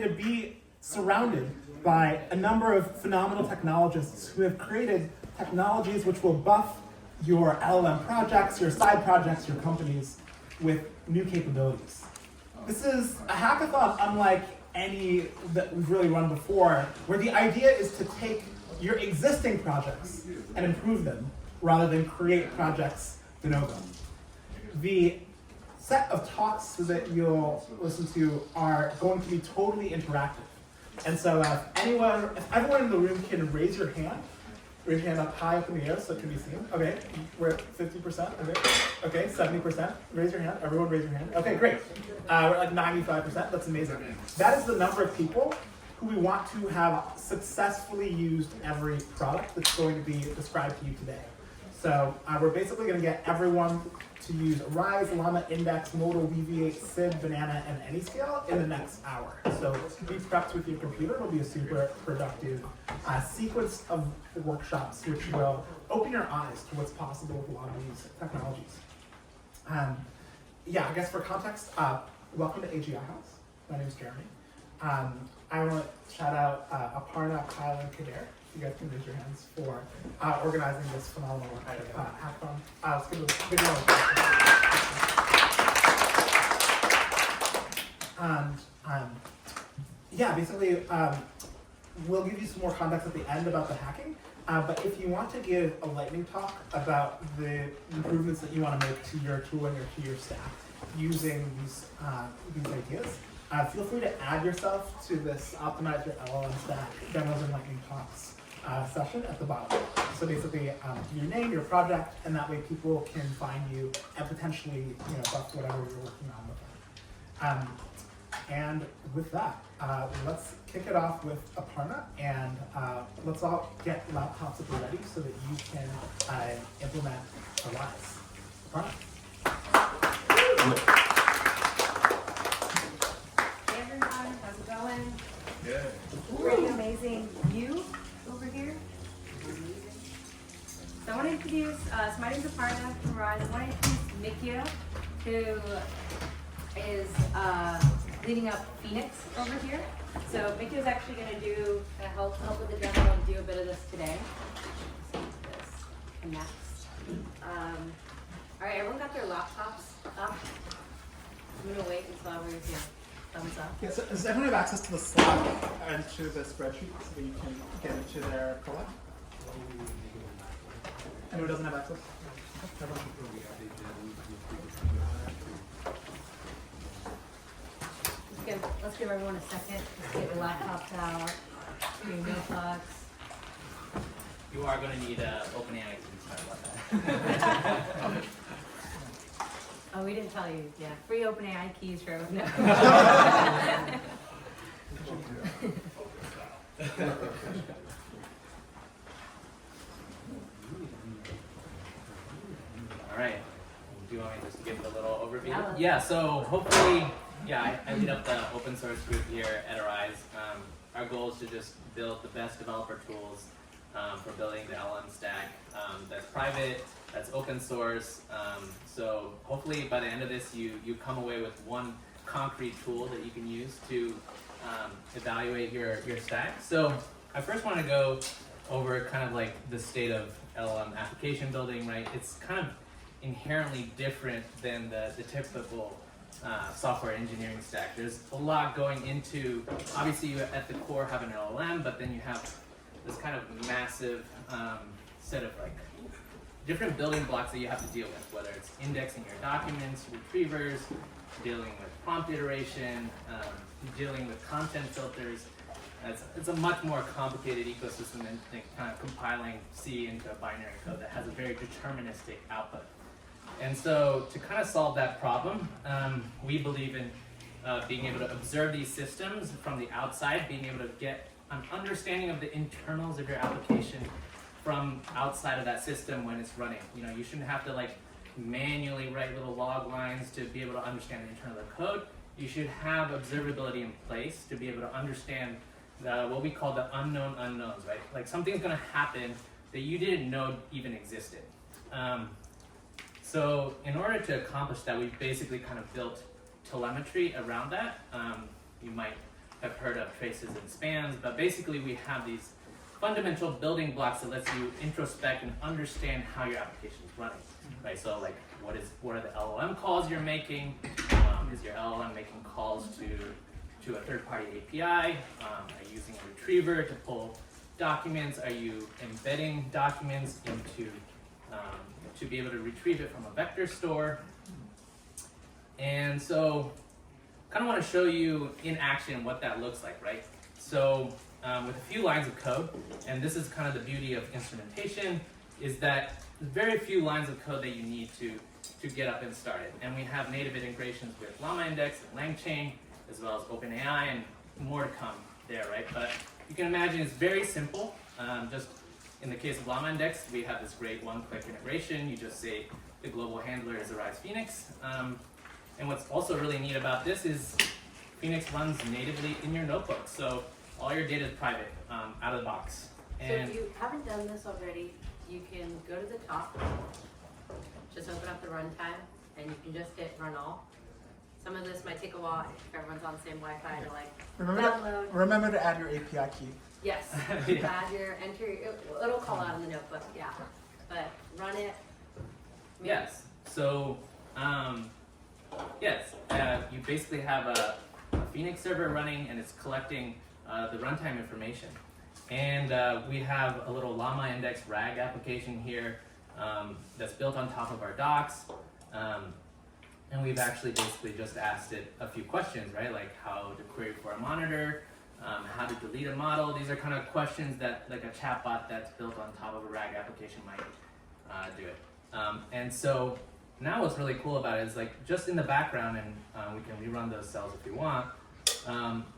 to be surrounded by a number of phenomenal technologists who have created technologies which will buff your LLM projects, your side projects, your companies with new capabilities. This is a hackathon unlike any that we've really run before, where the idea is to take your existing projects and improve them rather than create projects de novo. The set of talks that you'll listen to are going to be totally interactive. And so if everyone in the room can raise your hand up high up in the air so it can be seen. Okay, we're at 50%, okay, 70%, raise your hand, everyone raise your hand. Okay, great, we're at like 95%, that's amazing. That is the number of people who we want to have successfully used every product that's going to be described to you today. So we're basically going to get everyone to use Rise, Llama, Index, Modal, Weaviate, SID, Banana, and Anyscale in the next hour. So be prepped with your computer. It'll be a super productive sequence of workshops which will open your eyes to what's possible with a lot of these technologies. Yeah, I guess for context, welcome to AGI House. My name is Jeremy. I want to shout out Aparna, Kyle, and Kader. You guys can raise your hands for organizing this phenomenal hackathon. Let's give it a big round of applause. Yeah, basically, we'll give you some more context at the end about the hacking. But if you want to give a lightning talk about the improvements that you want to make to your tooling or to your stack using these ideas, feel free to add yourself to this Optimize Your LLM Stack Demos and Lightning Talks session at the bottom. So basically, your name, your project, and that way people can find you and potentially buff whatever you're working on with them. And with that, let's kick it off with Aparna, and let's all get laptops at the ready so that you can implement Rise. Aparna. Hey everyone, how's it going? Good. Pretty amazing view over here. So I want to introduce, so my name is Aparna from Rise. I want to introduce Mikia, who is leading up Phoenix over here. So Mikia is actually going to help with the demo and do a bit of this today. So this connects. All right, everyone got their laptops up? I'm going to wait until everyone's here. Thumbs up. Yeah, so does everyone have access to the Slack and to the spreadsheet so that you can get into their collect? Anyone doesn't have access? Let's give everyone a second. Let's get your laptops out, your notebooks. You are going to need OpenAI to start about that. Oh, we didn't tell you. Yeah, free OpenAI keys for everyone. All right. Do you want me just to give a little overview? Yeah, so hopefully, I lead up the open source group here at Arise. Our goal is to just build the best developer tools for building the LLM stack that's private, that's open source. So hopefully by the end of this, you come away with one concrete tool that you can use to evaluate your stack. So I first want to go over kind of like the state of LLM application building, right? It's kind of inherently different than the typical software engineering stack. There's a lot going into, obviously you at the core have an LLM, but then you have this kind of massive set of like different building blocks that you have to deal with, whether it's indexing your documents, retrievers, dealing with prompt iteration, dealing with content filters. It's a much more complicated ecosystem than kind of compiling C into a binary code that has a very deterministic output. And so to kind of solve that problem, we believe in being able to observe these systems from the outside, being able to get an understanding of the internals of your application from outside of that system when it's running. You shouldn't have to like manually write little log lines to be able to understand the internal of the code. You should have observability in place to be able to understand what we call the unknown unknowns, right? Like something's going to happen that you didn't know even existed. So in order to accomplish that, we've basically kind of built telemetry around that. You might have heard of traces and spans, but basically we have these fundamental building blocks that lets you introspect and understand how your application is running, right? So like, what are the LLM calls you're making? Is your LLM making calls to a third-party API? Are you using a retriever to pull documents? Are you embedding documents into to be able to retrieve it from a vector store? And so, kind of want to show you in action what that looks like, right? So, with a few lines of code, and this is kind of the beauty of instrumentation, is that there's very few lines of code that you need to get up and started. And we have native integrations with Llama Index and LangChain, as well as OpenAI, and more to come there, right? But you can imagine it's very simple. Just in the case of Llama Index, we have this great one-click integration. You just say the global handler is Arise Phoenix. And what's also really neat about this is Phoenix runs natively in your notebook. So all your data is private out of the box. And so if you haven't done this already, you can go to the top, just open up the runtime, and you can just hit run all. Some of this might take a while if everyone's on the same Wi-Fi to like download. Remember to add your API key. Yes, Yeah. add your entry, it'll call out in the notebook, yeah. But run it. yes, so yes, you basically have a Phoenix server running, and it's collecting the runtime information. And we have a little Llama Index RAG application here that's built on top of our docs. And we've actually basically just asked it a few questions, right? Like how to query for a monitor, how to delete a model. These are kind of questions that like a chatbot that's built on top of a RAG application might do it. And so now what's really cool about it is like just in the background, and we can rerun those cells if you want,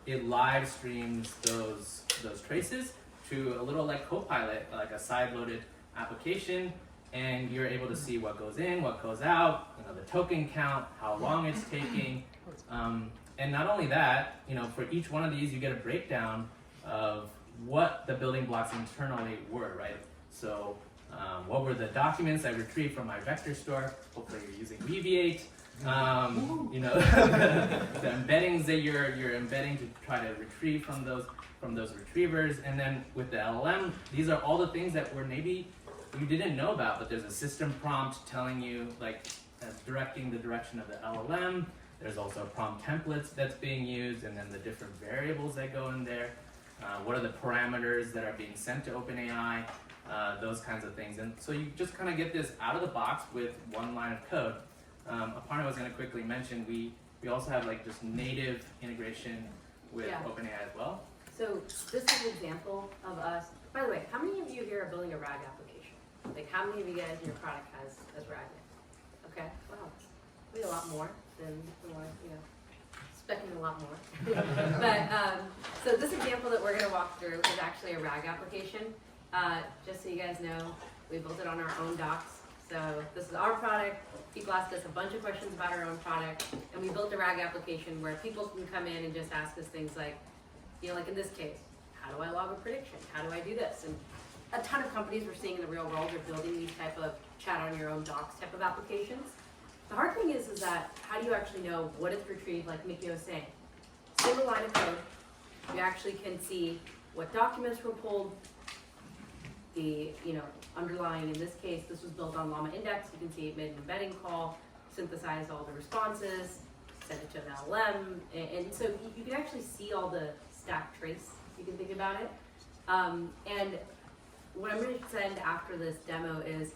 it live streams those traces to a little like Copilot, like a side-loaded application, and you're able to see what goes in, what goes out, you know, the token count, how long it's taking, and not only that, you know, for each one of these you get a breakdown of what the building blocks internally were, right? So what were the documents I retrieved from my vector store? Hopefully you're using Weaviate. You know, the embeddings that you're embedding to try to retrieve from those retrievers, and then with the LLM, these are all the things that were maybe you didn't know about, but there's a system prompt telling you, like, directing the direction of the LLM. There's also prompt templates that's being used, and then the different variables that go in there. What are the parameters that are being sent to OpenAI? Those kinds of things. And so you just kind of get this out of the box with one line of code. Aparna was going to quickly mention, we also have like just native integration with OpenAI as well. So this is an example of us. By the way, how many of you here are building a RAG application? Like how many of you guys in your product has RAG? Okay, wow, maybe a lot more than the one, you know, expecting a lot more. But so this example that we're going to walk through is actually a RAG application. Just so you guys know, we built it on our own docs. So this is our product. People ask us a bunch of questions about our own product, and we built a RAG application where people can come in and just ask us things like, you know, like in this case, how do I log a prediction? How do I do this? And a ton of companies we're seeing in the real world are building these type of chat on your own docs type of applications. The hard thing is that how do you actually know what is retrieved, like Mickey was saying? Single line of code, you actually can see what documents were pulled, the, you know, underlying, in this case, this was built on Llama Index. You can see it made an embedding call, synthesized all the responses, sent it to an LLM, and so you can actually see all the stack trace, you can think about it. And what I'm going to send after this demo is,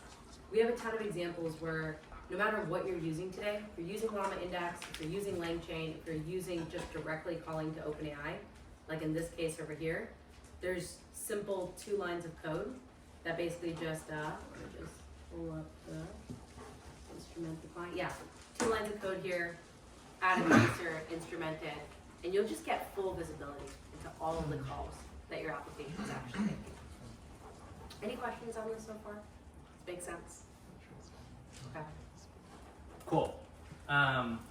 we have a ton of examples where no matter what you're using today, if you're using Llama Index, if you're using LangChain, if you're using just directly calling to OpenAI, like in this case over here, there's simple 2 lines of code that basically just, let me just pull up the instrument the client. Yeah, 2 lines of code here, add an answer, instrument it, and you'll just get full visibility into all of the calls that your application is actually making. Any questions on this so far? Make sense? Okay. Cool.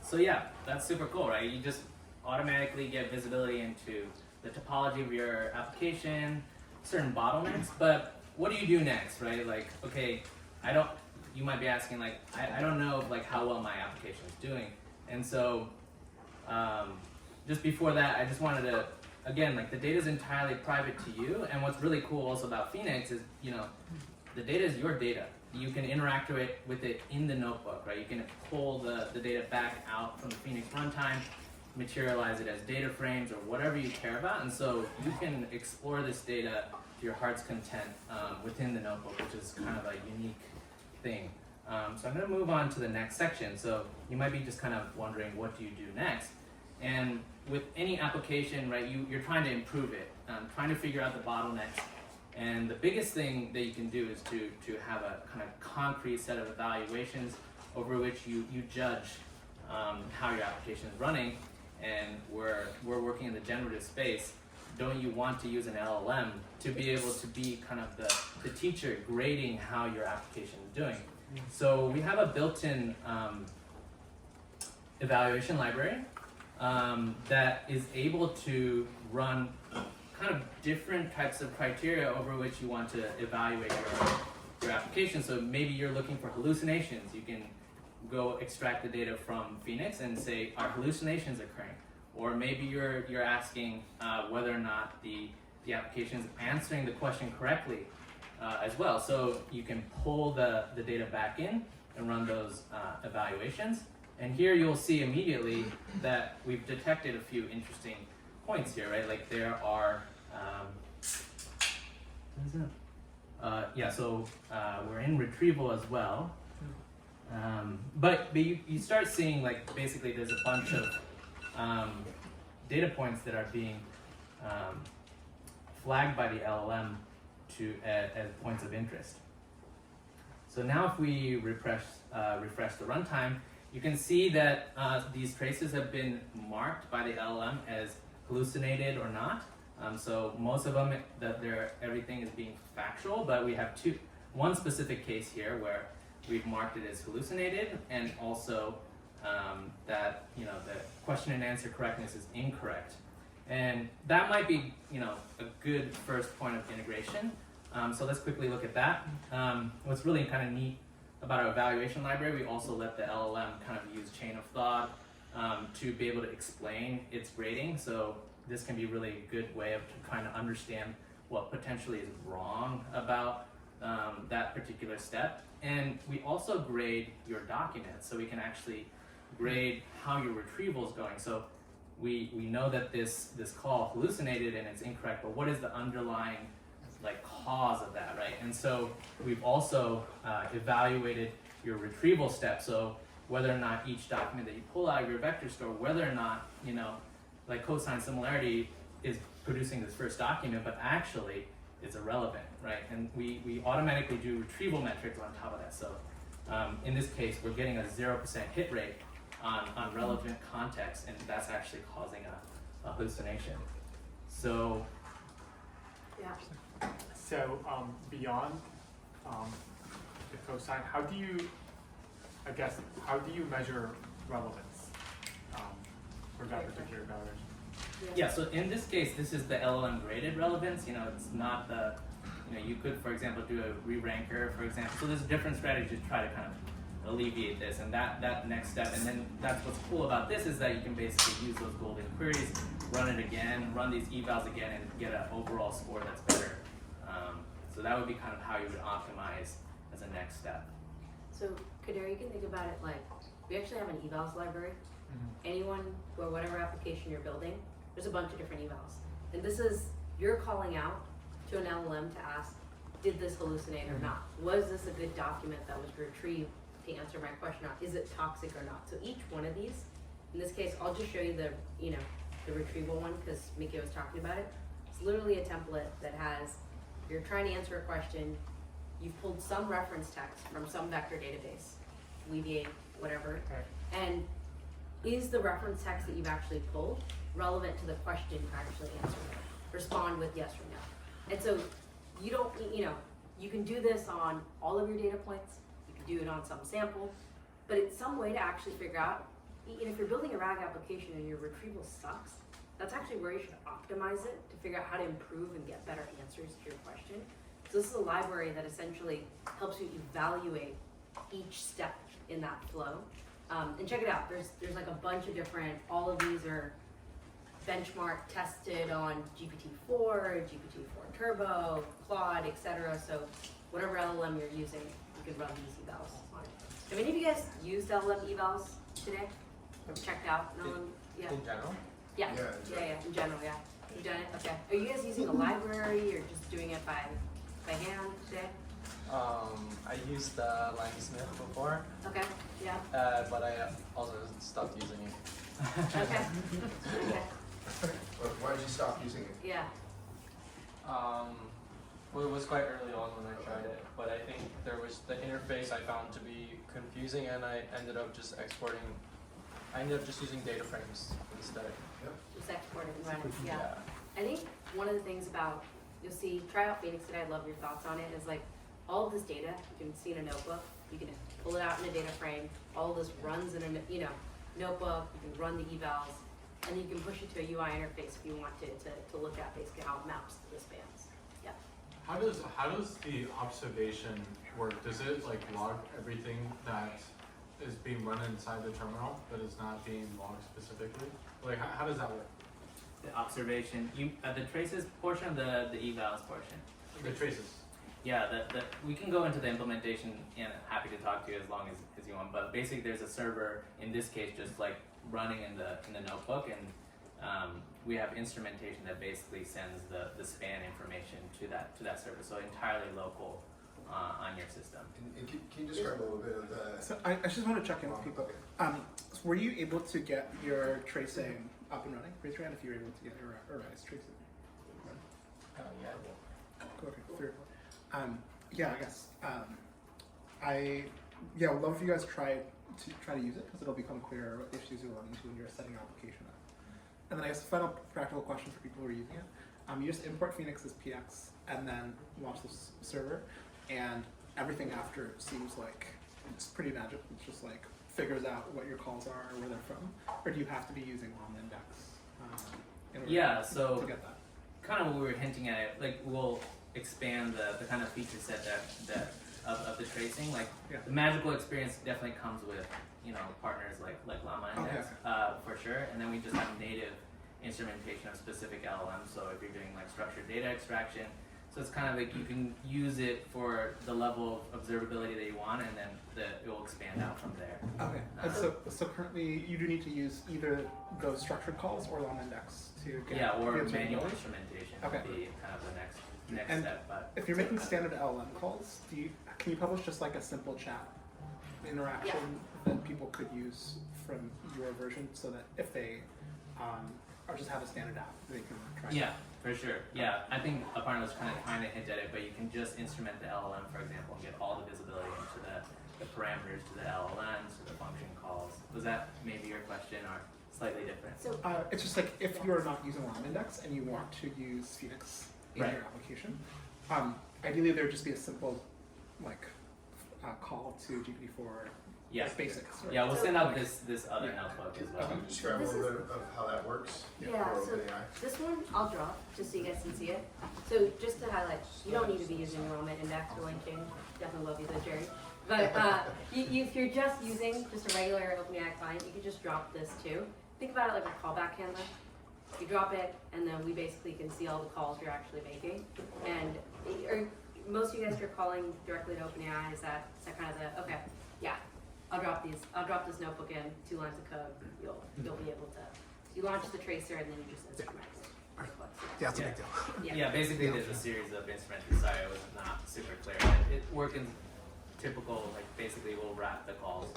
So yeah, that's super cool, right? You just automatically get visibility into the topology of your application, certain bottlenecks, but what do you do next, right? Like, okay, you might be asking like, I don't know like how well my application is doing. And so just before that, I just wanted to again, like the data is entirely private to you. And what's really cool also about Phoenix is, the data is your data. You can interact with it in the notebook, right? You can pull the data back out from the Phoenix runtime, materialize it as data frames or whatever you care about. And so you can explore this data to your heart's content within the notebook, which is kind of a unique thing. So I'm going to move on to the next section. So you might be just kind of wondering, what do you do next? And with any application, right, you're trying to improve it, trying to figure out the bottlenecks. And the biggest thing that you can do is to have a kind of concrete set of evaluations over which you judge how your application is running. And we're working in the generative space. Don't you want to use an LLM to be able to be kind of the teacher grading how your application is doing? So we have a built-in evaluation library that is able to run kind of different types of criteria over which you want to evaluate your application. So maybe you're looking for hallucinations. You can go extract the data from Phoenix and say, are hallucinations occurring? Or maybe you're asking whether or not the application is answering the question correctly as well. So you can pull the data back in and run those evaluations. And here you'll see immediately that we've detected a few interesting points here, right? Like there are, we're in retrieval as well. But you start seeing, like, basically there's a bunch of data points that are being flagged by the LLM as points of interest. So now if we refresh the runtime, you can see that these traces have been marked by the LLM as hallucinated or not. So most of them, everything is being factual, but we have one specific case here where we've marked it as hallucinated, and also that the question and answer correctness is incorrect. And that might be a good first point of integration. So let's quickly look at that. What's really kind of neat about our evaluation library, we also let the LLM kind of use chain of thought to be able to explain its grading. So this can be really a good way of trying to understand what potentially is wrong about that particular step. And we also grade your document, so we can actually grade how your retrieval is going. So we know that this call hallucinated and it's incorrect, but what is the underlying cause of that, right? And so we've also evaluated your retrieval step. So whether or not each document that you pull out of your vector store, whether or not cosine similarity is producing this first document, but actually it's irrelevant, right? And we automatically do retrieval metrics on top of that. So in this case, we're getting a 0% hit rate on relevant context, and that's actually causing a hallucination. So Yeah. So beyond the cosine, how do you measure relevance for that particular evaluation? Yeah, so in this case, this is the LLM graded relevance. It's not the, you could, for example, do a re-ranker, for example. So there's different strategies to try to kind of alleviate this, and that next step. And then that's what's cool about this, is that you can basically use those golden queries, run it again, run these evals again, and get an overall score that's better. So that would be kind of how you would optimize as a next step. So, Kader, you can think about it like, we actually have an evals library. Anyone or whatever application you're building, there's a bunch of different evals. And this is, you're calling out to an LLM to ask, did this hallucinate or not? Was this a good document that was retrieved to answer my question or not? Is it toxic or not? So each one of these, in this case, I'll just show you the retrieval one because Miki was talking about it. It's literally a template that has, you're trying to answer a question, you've pulled some reference text from some vector database, Weaviate, whatever, and is the reference text that you've actually pulled relevant to the question you're actually answering? Respond with yes or no. And so you don't, you can do this on all of your data points, you can do it on some sample, but it's some way to actually figure out, if you're building a RAG application and your retrieval sucks, that's actually where you should optimize it to figure out how to improve and get better answers to your question. So this is a library that essentially helps you evaluate each step in that flow. And check it out, there's like a bunch of different, all of these are benchmark tested on GPT-4, GPT-4 Turbo, Claude, etc. So whatever LLM you're using, you can run these evals on it. Have any of you guys used LLM evals today? Or checked out? No one? Yeah. In general? Yeah. Yeah, In general, yeah. You've done it? Okay. Are you guys using a library or just doing it by hand today? I used Smith before, Okay. Yeah. but I also stopped using it. Okay. Okay. Why did you stop using it? Yeah. Well, it was quite early on when I tried it, but I think there was the interface I found to be confusing, and I ended up just using data frames instead. Just export it and run it. Yeah. I think one of the things about, you'll see, try out Phoenix today, I'd love your thoughts on it, is like all of this data you can see in a notebook, you can pull it out in a data frame, all of this runs in a notebook, you can run the evals, and you can push it to a UI interface if you want to look at basically how it maps to the spans. Yeah. How does the observation work? Does it like log everything that is being run inside the terminal but is not being logged specifically? Like how does that work? The observation, the traces portion, the evals portion. The traces. Yeah, we can go into the implementation, and happy to talk to you as long as you want. But basically, there's a server in this case, just like running in the notebook, and we have instrumentation that basically sends the span information to that server. So entirely local on your system. And can you describe a little bit of the? So I just want to check in with people. Were you able to get your tracing up and running? Raise your hand if you were able to get your Arise tracing running. Yeah. Okay, third one. Yeah, I guess. Would love if you guys try to use it because it'll become clearer what issues you're running into when you're setting your application up. And then I guess the final practical question for people who are using it, you just import Phoenix as PX and then launch this server, and everything after seems like it's pretty magic. It's just like figures out what your calls are or where they're from, or do you have to be using Llama Index in order to get that? Kind of what we were hinting at it, like we'll expand the kind of feature set that of the tracing. Like the magical experience definitely comes with partners like Llama Index for sure, and then we just have native instrumentation of specific LLMs. So if you're doing like structured data extraction, so it's kind of like you can use it for the level of observability that you want, and then it will expand out from there. Okay, and so currently you do need to use either those structured calls or Llama Index to get or the manual observability? instrumentation Okay. would be kind of the next And step. But if you're making standard LLM calls, can you publish just like a simple chat interaction that people could use from your version, so that if they or just have a standard app, they can try? Yeah, for sure. Yeah, I think a partner was kind of hint at it, but you can just instrument the LLM, for example, and get all the visibility into the parameters to the LLMs, to the function calls. Was that maybe your question or slightly different? So It's just like if you're not using Llama Index and you want to use Phoenix in Right. your application, ideally there would just be a simple call to GPT-4 Yeah. as basics. Right? Yeah, we'll send out this other notebook as well. Can you describe a little bit of how that works? Yeah, for so OpenAI? this one I'll drop just so you guys can see it. So just to highlight, you don't need to be using Enrollment Index or linking. Definitely love you though, Jerry. But if you're just using just a regular OpenAI client, you can just drop this too. Think about it like a callback handler. You drop it, and then we basically can see all the calls you're actually making. And most of you guys are calling directly to OpenAI. Is that kind of the okay? Yeah. I'll drop this notebook in, 2 lines of code. You'll be able to. You launch the tracer and then you just instrument it. Yeah, it's a big deal. Yeah, basically there's a series of instruments. Sorry, it was not super clear. It works in typical, like basically we'll wrap the calls.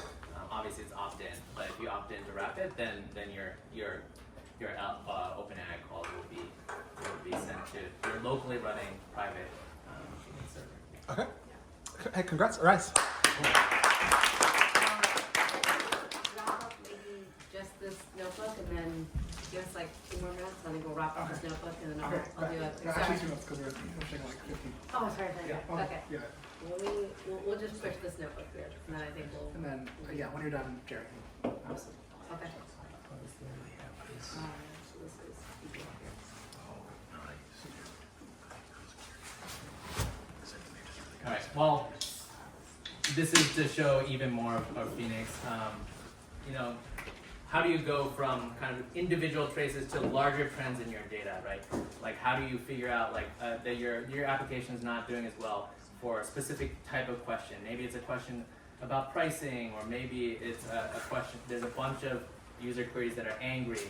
Obviously it's opt-in, but if you opt in to wrap it, then your OpenAI calls will be sent to your locally running private server. Okay. Hey, congrats, Arise. Wrap up maybe just this notebook and then give us like 2 more minutes. I think we'll wrap up this notebook and then I'll do it. No, actually 2 minutes because we're pushing like 15. Oh, sorry. Yeah. Okay. Yeah. We'll just push this notebook here, and then I think we'll. And then when you're done, Jerry. Awesome. Okay. So this is equal here. All right. Well, this is to show even more of Phoenix. how do you go from kind of individual traces to larger trends in your data, right? Like how do you figure out like that your application is not doing as well for a specific type of question? Maybe it's a question about pricing, or maybe it's a question, there's a bunch of user queries that are angry.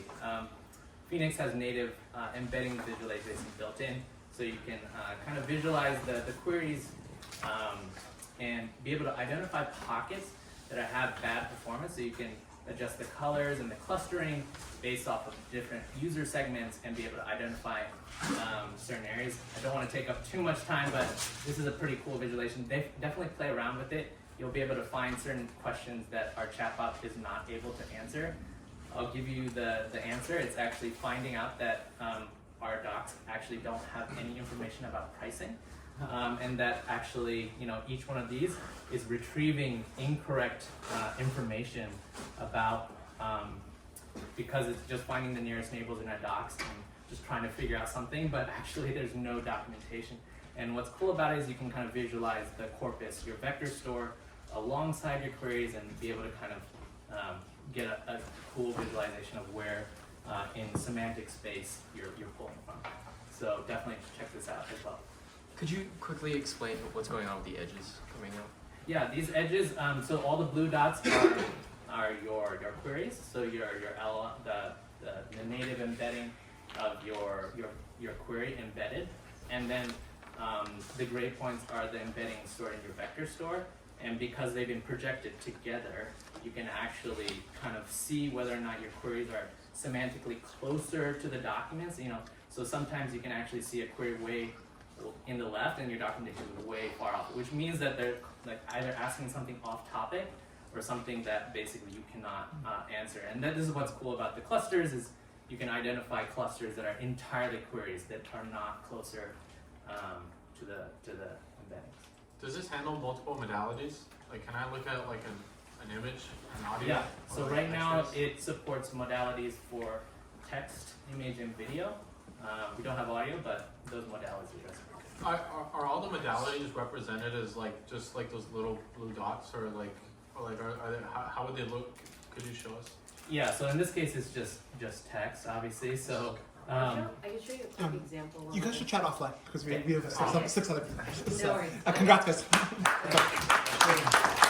Phoenix has native embedding visualization built in, so you can kind of visualize the queries and be able to identify pockets that have bad performance, so you can adjust the colors and the clustering based off of different user segments and be able to identify certain areas. I don't want to take up too much time, but this is a pretty cool visualization. Definitely play around with it. You'll be able to find certain questions that our chatbot is not able to answer. I'll give you the answer. It's actually finding out that our docs actually don't have any information about pricing. And that actually, each one of these is retrieving incorrect information about, because it's just finding the nearest neighbors in our docs and just trying to figure out something, but actually there's no documentation. And what's cool about it is you can kind of visualize the corpus, your vector store, alongside your queries, and be able to kind of get a cool visualization of where in semantic space you're pulling from. So definitely check this out as well. Could you quickly explain what's going on with the edges coming out? Yeah, these edges, so all the blue dots are your queries. So the native embedding of your query embedded, and then the gray points are the embedding stored in your vector store. And because they've been projected together, you can actually kind of see whether or not your queries are semantically closer to the documents. So sometimes you can actually see a query way in the left and your documentation is way far off, which means that they're like either asking something off topic or something that basically you cannot answer. And this is what's cool about the clusters, is you can identify clusters that are entirely queries that are not closer to the embeddings. Does this handle multiple modalities? Like, can I look at like an image, an audio? Yeah, so or right now X-rays? it supports modalities for text, image, and video. We don't have audio, but those modalities are just. Are all the modalities represented as like just like those little blue dots, or like are they, how would they look? Could you show us? Yeah, so in this case it's just text, obviously. So I can show you a quick example. You guys should chat offline because we have six other people. No So, worries. congrats, guys.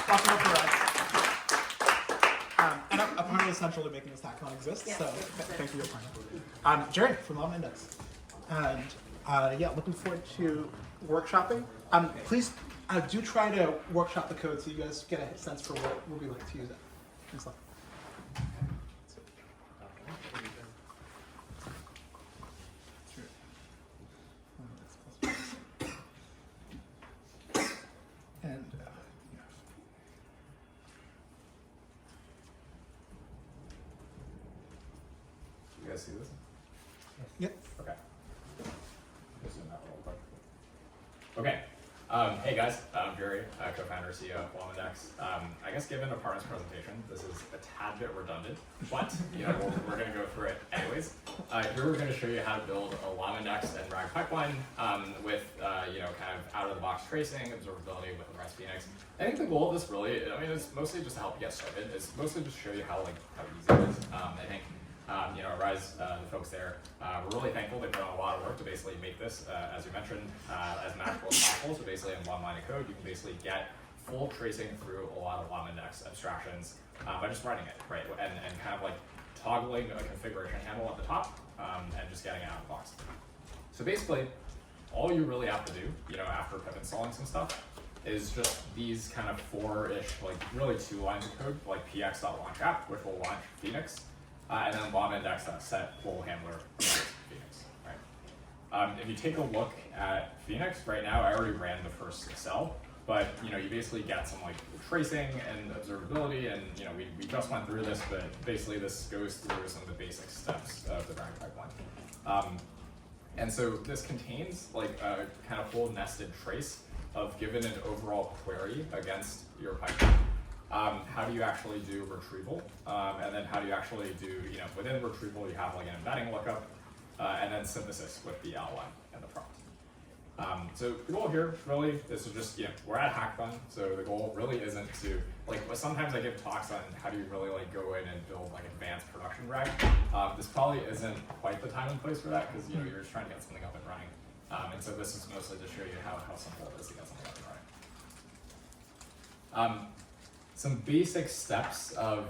Welcome up for and I'm apparently essential to making this hackathon exist. Yeah, so 100%. thank you for your time. Jerry from Llama Index, and yeah, looking forward to workshopping. Please do try to workshop the code so you guys get a sense for what would be like to use it. Thanks a lot. And You guys see this? yep. Okay. Just zoom out a little quick. Okay. Hey guys, I'm Jerry, co-founder, CEO of Womindex. I guess given Aparna's presentation, this is a tad bit redundant, but we're going to go through it anyways. Here we're going to show you how to build a Womindex and RAG pipeline with kind of out-of-the-box tracing, observability with REST Phoenix. I think the goal of this really, it's mostly just to help you get started. It's mostly just to show you how easy it is. I think Rise, the folks there, we're really thankful. They've done a lot of work to basically make this, as you mentioned, as manageable as possible. So basically in one line of code, you can basically get full tracing through a lot of Womindex abstractions by just running it, right? And kind of like toggling a configuration handle at the top and just getting it out of the box. So basically, all you really have to do, after pip installing some stuff, is just these kind of 4-ish, really 2 lines of code, like px.launchApp, which will launch Phoenix. And then Womindex.set full handler Phoenix, right? If you take a look at Phoenix right now, I already ran the first cell, but you basically get some tracing and observability, and we just went through this, but basically this goes through some of the basic steps of the RAG pipeline. And so this contains a kind of full nested trace of given an overall query against your pipeline. How do you actually do retrieval? And then how do you actually do, within retrieval, you have an embedding lookup, and then synthesis with the LLM and the prompt. So the goal here really is to just, we're at hackathon, so the goal really isn't to, like, sometimes I give talks on how do you really like go in and build like advanced production RAG. This probably isn't quite the time and place for that because you're just trying to get something up and running. And so this is mostly to show you how simple it is to get something up and running. Some basic steps of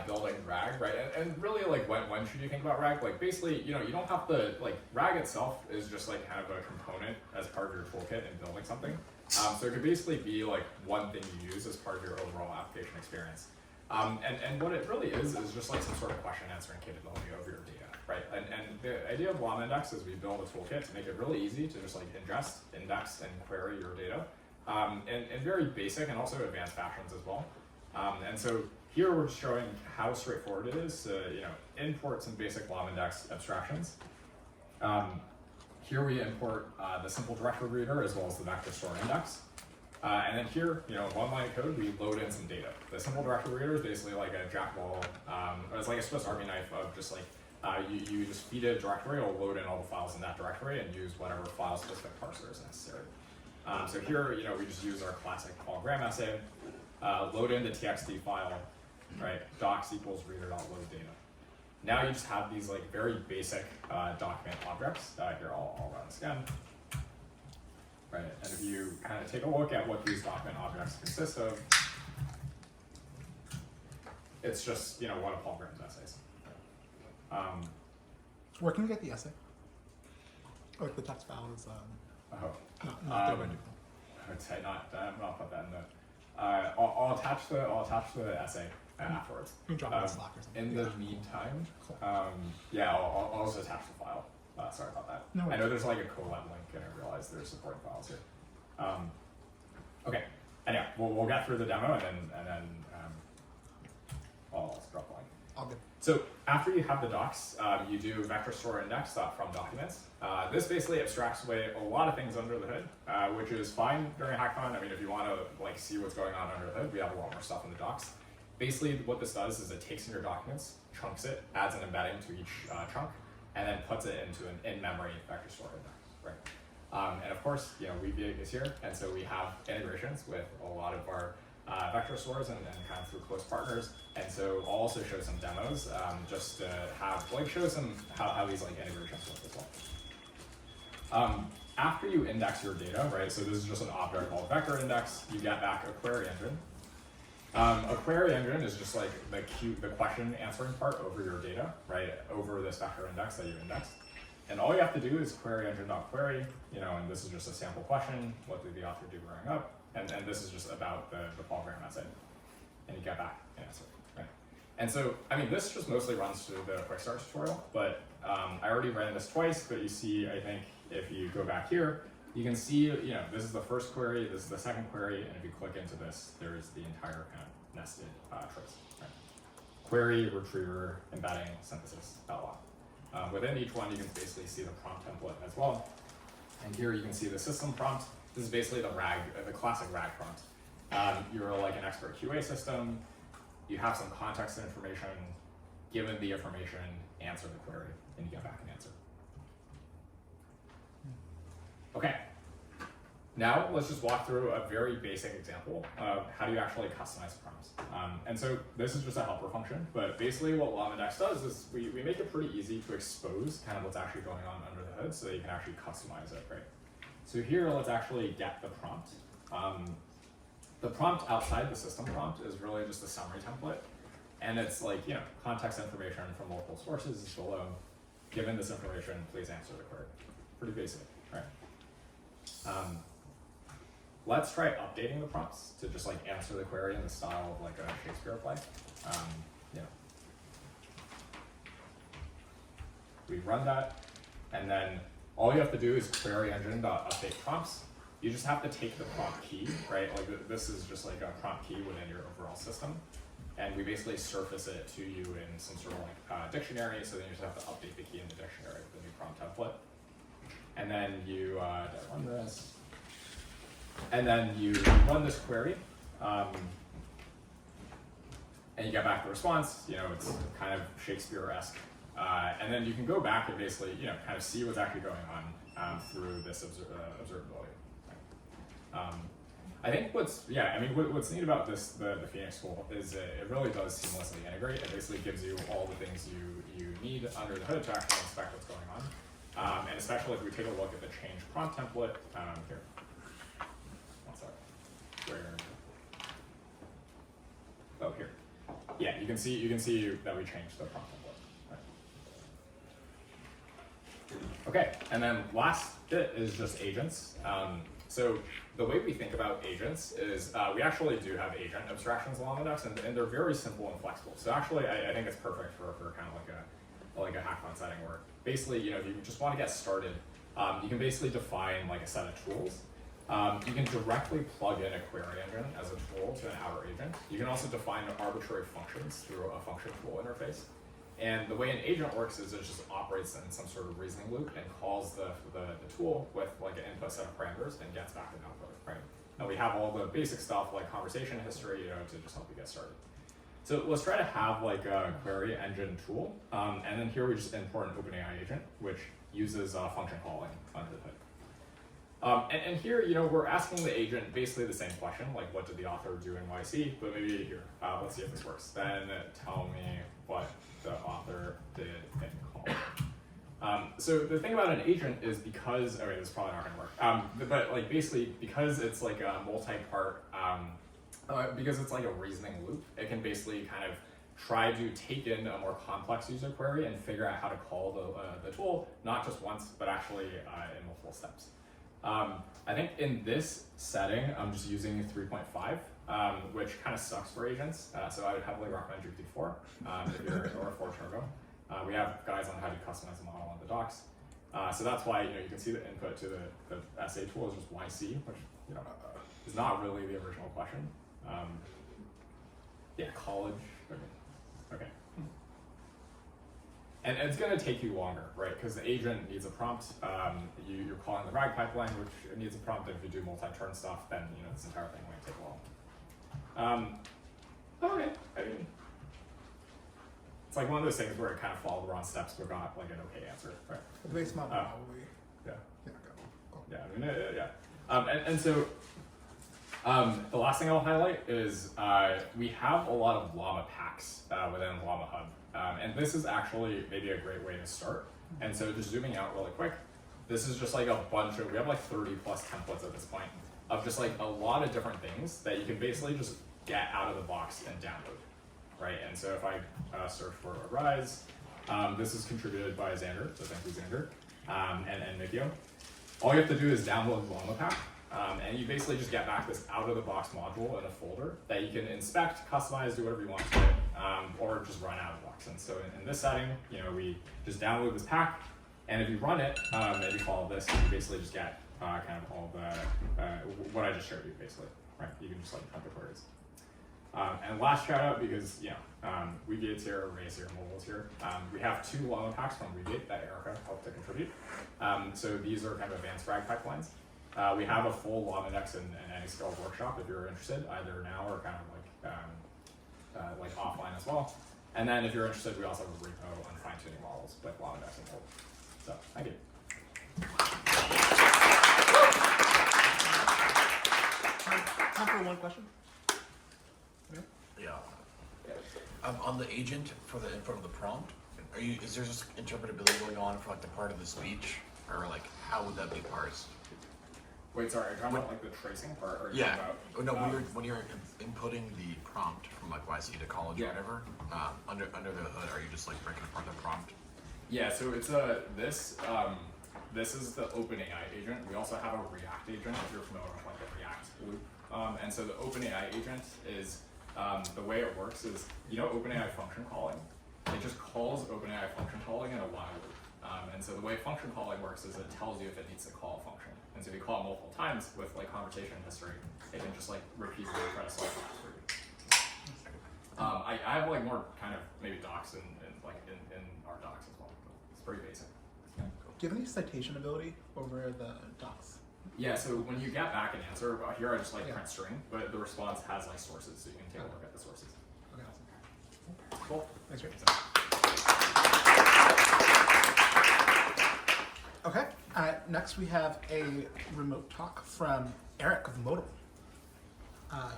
building RAG, right? And really, like, when should you think about RAG? Like, basically, you don't have to, like, RAG itself is just like kind of a component as part of your toolkit in building something. So it could basically be like one thing you use as part of your overall application experience. And what it really is just like some sort of question answering capability over your data, right? And the idea of Llama Index is we build a toolkit to make it really easy to just like ingest, index, and query your data in very basic and also advanced fashions as well. And so here we're showing how straightforward it is to import some basic Llama Index abstractions. Here we import the simple directory reader as well as the vector store index. And then here, one line of code, we load in some data. The simple directory reader is basically like a jack of all, it's like a Swiss Army knife of just like, you just feed it a directory, it'll load in all the files in that directory and use whatever file specific parser is necessary. So here, we just use our classic polygram assay. Load in the txt file, right? Docs equals reader.load data. Now you just have these like very basic document objects. Here, I'll run this again. Right, and if you kind of take a look at what these document objects consist of, it's just one of Paul Graham's essays. Where can we get the essay? Or the text file is not there. I would say not. I'll put that in the. I'll attach the essay afterwards. You can drop it in Slack or something. In the meantime, I'll also attach the file. Sorry about that. No worries. I know there's like a collab link, and I realize there's supporting files here. Okay, and yeah, we'll get through the demo, and then I'll drop the link. All good. So after you have the docs, you do vector store index from documents. This basically abstracts away a lot of things under the hood, which is fine during hackathon. I mean, if you want to like see what's going on under the hood, we have a lot more stuff in the docs. Basically, what this does is it takes in your documents, chunks it, adds an embedding to each chunk, and then puts it into an in-memory vector store index, right? And of course, Weebly is here, and so we have integrations with a lot of our vector stores and kind of through close partners. And so I'll also show some demos just to show some how these like integrations work as well. After you index your data, right? So this is just an object called vector index. You get back a query engine. A query engine is just like the question answering part over your data, right? Over this vector index that you indexed. And all you have to do is query engine.query, and this is just a sample question. What did the author do growing up? And this is just about the Paul Graham essay. And you get back an answer, right? And so, I mean, this just mostly runs through the quick start tutorial, but I already ran this twice, but you see, I think, if you go back here, you can see, this is the first query, this is the second query, and if you click into this, there's the entire kind of nested trace, right? Query, retriever, embedding, synthesis, LLM. Within each one, you can basically see the prompt template as well. And here you can see the system prompt. This is basically the RAG, the classic RAG prompt. You're like an expert QA system. You have some context information. Given the information, answer the query, and you get back an answer. Okay. Now let's just walk through a very basic example of how do you actually customize prompts. And so this is just a helper function, but basically what Llama Index does is we make it pretty easy to expose kind of what's actually going on under the hood so that you can actually customize it, right? So here, let's actually get the prompt. The prompt outside the system prompt is really just a summary template. And it's like, context information from multiple sources is below. Given this information, please answer the query. Pretty basic, right? Let's try updating the prompts to just like answer the query in the style of like a Shakespeare play. We run that, and then all you have to do is query engine.update prompts. You just have to take the prompt key, right? Like this is just like a prompt key within your overall system. And we basically surface it to you in some sort of like dictionary, so then you just have to update the key in the dictionary with the new prompt template. And then you run this. And then you run this query, and you get back the response. It's kind of Shakespeare-esque. And then you can go back and basically, kind of see what's actually going on through this observability. Right? I think what's neat about the Phoenix tool is it really does seamlessly integrate. It basically gives you all the things you need under the hood to actually inspect what's going on. And especially if we take a look at the change prompt template here. One sec. Oh, here. Yeah, you can see that we changed the prompt template. Right. Okay, and then last bit is just agents. So the way we think about agents is we actually do have agent abstractions along the Linux, and they're very simple and flexible. So actually, I think it's perfect for kind of like a hackathon setting where basically, if you just want to get started, you can basically define like a set of tools. You can directly plug in a query engine as a tool to an outer agent. You can also define arbitrary functions through a function tool interface. And the way an agent works is it just operates in some sort of reasoning loop and calls the tool with like an input set of parameters and gets back an output, right? And we have all the basic stuff like conversation history, to just help you get started. So let's try to have like a query engine tool. And then here we just import an OpenAI agent, which uses function calling under the hood. And here, we're asking the agent basically the same question, like what did the author do in YC, but maybe here, let's see if this works. Then tell me what the author did in call. So the thing about an agent is because, okay, this is probably not gonna work, but like basically because it's like a multi-part, because it's like a reasoning loop, it can basically kind of try to take in a more complex user query and figure out how to call the tool, not just once, but actually in multiple steps. I think in this setting, I'm just using 3.5, which kind of sucks for agents. So I would heavily recommend GPT-4 if you're or 4 Turbo. We have guides on how to customize the model on the docs. So that's why you can see the input to the essay tool is just YC, which is not really the original question. Yeah, college. Okay. And it's going to take you longer, right? Because the agent needs a prompt. You're calling the RAG pipeline, which needs a prompt. If you do multi-turn stuff, then this entire thing might take a while. Okay, I mean, it's like one of those things where it kind of followed the wrong steps, but got like an okay answer, right? The base model probably. Yeah. Yeah. Go. Yeah. I mean, yeah. And so the last thing I'll highlight is we have a lot of Llama packs within Llama Hub. And this is actually maybe a great way to start. And so just zooming out really quick, this is just like a bunch of, we have like 30 plus templates at this point of just like a lot of different things that you can basically just get out of the box and download, right? And so if I search for Arise, this is contributed by Xander, so thank you Xander, and Mikio. All you have to do is download Llama Pack, and you basically just get back this out-of-the-box module in a folder that you can inspect, customize, do whatever you want to it, or just run out of the box. And so in this setting, we just download this pack, and if you run it, and you follow this, you basically just get kind of all the, what I just showed you, basically, right? You can just like print the queries. And last shout out, because Wegate's here, Ray's here, Mobile's here. We have 2 Llama packs from Wegate that Erica helped to contribute. So these are kind of advanced RAG pipelines. We have a full LlamaDex and AnyScale workshop if you're interested, either now or kind of like offline as well. And then if you're interested, we also have a repo on fine-tuning models with LlamaDex and Bolt. So thank you. Time for one question. Yeah. On the agent for the in front of the prompt, is there just interpretability going on for like the part of the speech, or like how would that be parsed? Wait, sorry, are you talking about like the tracing part, or are you Yeah. talking about? No, when you're inputting the prompt from like YC to college or whatever, under the hood, are you just like breaking apart the prompt? Yeah, so it's this is the OpenAI agent. We also have a React agent if you're familiar with like the React loop. And so the OpenAI agent is the way it works is OpenAI function calling. It just calls OpenAI function calling in a while loop. And so the way function calling works is it tells you if it needs to call a function. And so if you call it multiple times with like conversation history, it can just like repeatedly try to solve that for you. I have like more kind of maybe docs in our docs as well. But it's pretty basic. Do you have any citation ability over the docs? Yeah, so when you get back an answer, here I just like Yeah. print string, but the response has like sources, so you can take a look at the sources. Okay, awesome. Cool. Thanks, Rick. Okay, next we have a remote talk from Eric of Modal. All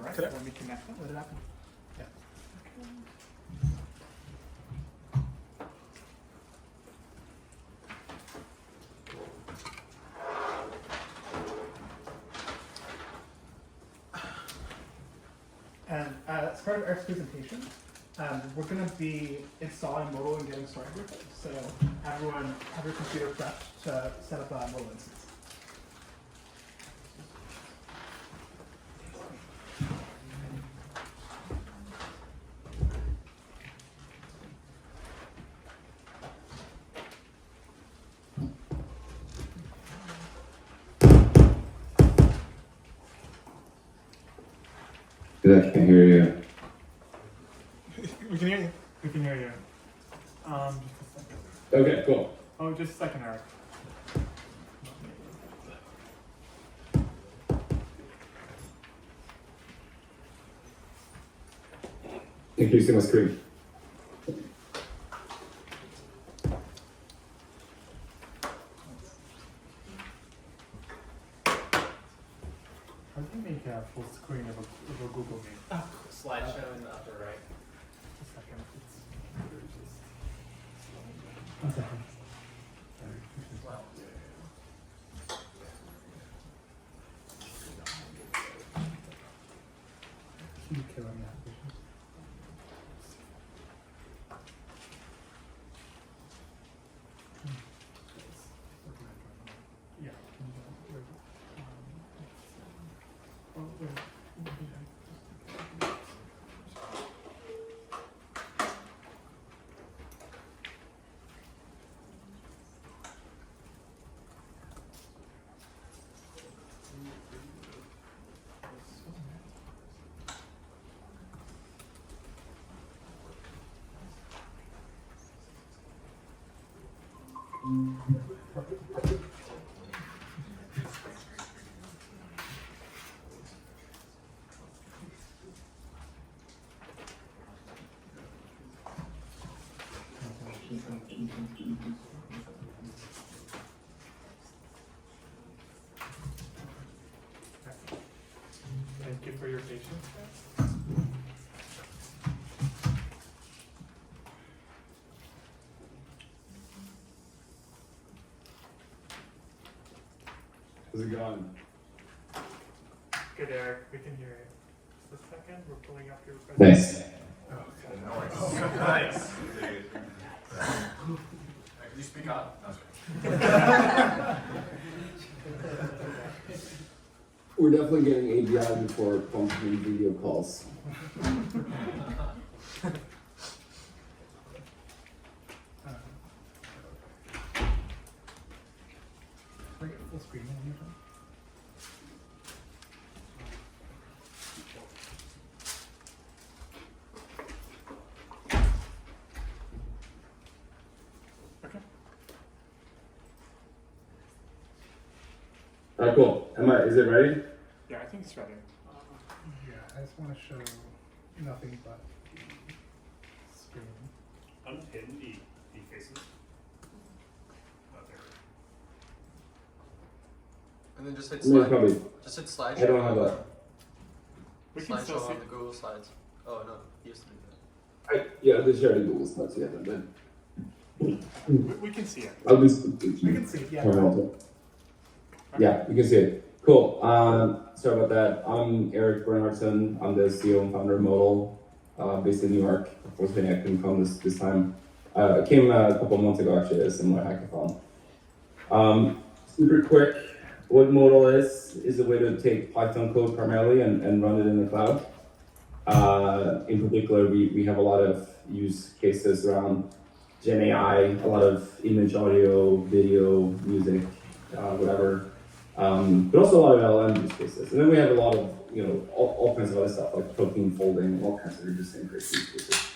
right, Could I- let me connect them. What did happen? Yeah. And as part of Eric's presentation, we're going to be installing Modal and getting started with it. So everyone have your computer prepped to set up a Modal instance. I can't hear you. We can hear you. We can hear you. Just a second. Okay, cool. Oh, just a second, Eric. Can you see my screen? How do you make a full screen of a Google Meet? Slideshow in the upper right. Just a second. It's just. One second. Can you kill me that vision? Yeah. Oh, wait. Thank you for your patience, guys. How's it going? Good, Eric. We can hear you. Just a second. We're pulling up your presentation. Nice. Nice. Can you speak up? We're definitely getting API before functioning video calls. Bring it full screen on your phone. Okay. Alright, cool. Is it ready? Yeah, I think it's ready. Yeah, I just want to show nothing but screen. Unpin the faces. Not there. And then just hit No, slide. probably. Just hit slideshow. I don't have that. We can still Slideshow see. on the Google Slides. Oh no, he used to do that. Yeah, this is already Google Slides. Yeah, but We can see it. I'll just. We can see, yeah. Yeah, you can see it. Cool. Sorry about that. I'm Eric Bernhardson. I'm the CEO and founder of Modal, based in New York. Unfortunately, I couldn't come this time. I came a couple months ago, actually, at a similar hackathon. Super quick. What Modal is a way to take Python code primarily and run it in the cloud. In particular, we have a lot of use cases around Gen AI, a lot of image, audio, video, music, whatever. But also a lot of LLM use cases. And then we have a lot of, all kinds of other stuff like protein folding, all kinds of interesting crazy use cases.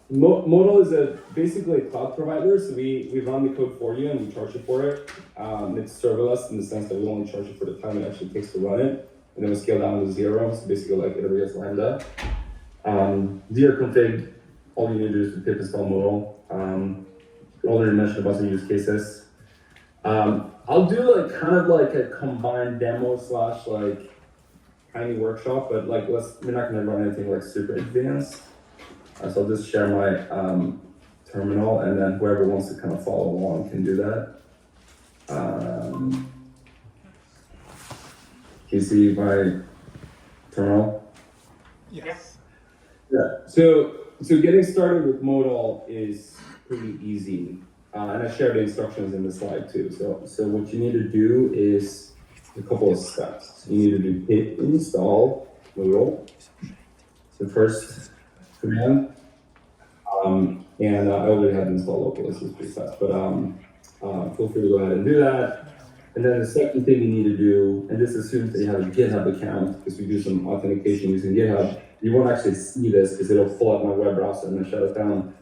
Modal is basically a cloud provider, so we run the code for you and we charge you for it. It's serverless in the sense that we only charge you for the time it actually takes to run it, and then we scale down to 0, so basically like AWS Lambda. Zero config, all you need to do is to pip install Modal. already mentioned about some use cases. I'll do like kind of like a combined demo slash like tiny workshop, but like we're not gonna run anything like super advanced. So I'll just share my terminal, and then whoever wants to kind of follow along can do that. Can you see my terminal? Yes. Yeah. So getting started with modal is pretty easy, and I shared the instructions in the slide too. So what you need to do is a couple of steps. You need to do pip install modal. So first command, and I already have it installed locally, so it's pretty fast. But feel free to go ahead and do that. And then the second thing you need to do, and this assumes that you have a GitHub account, because we do some authentication using GitHub. You won't actually see this because it'll pull up my web browser and then shut it down.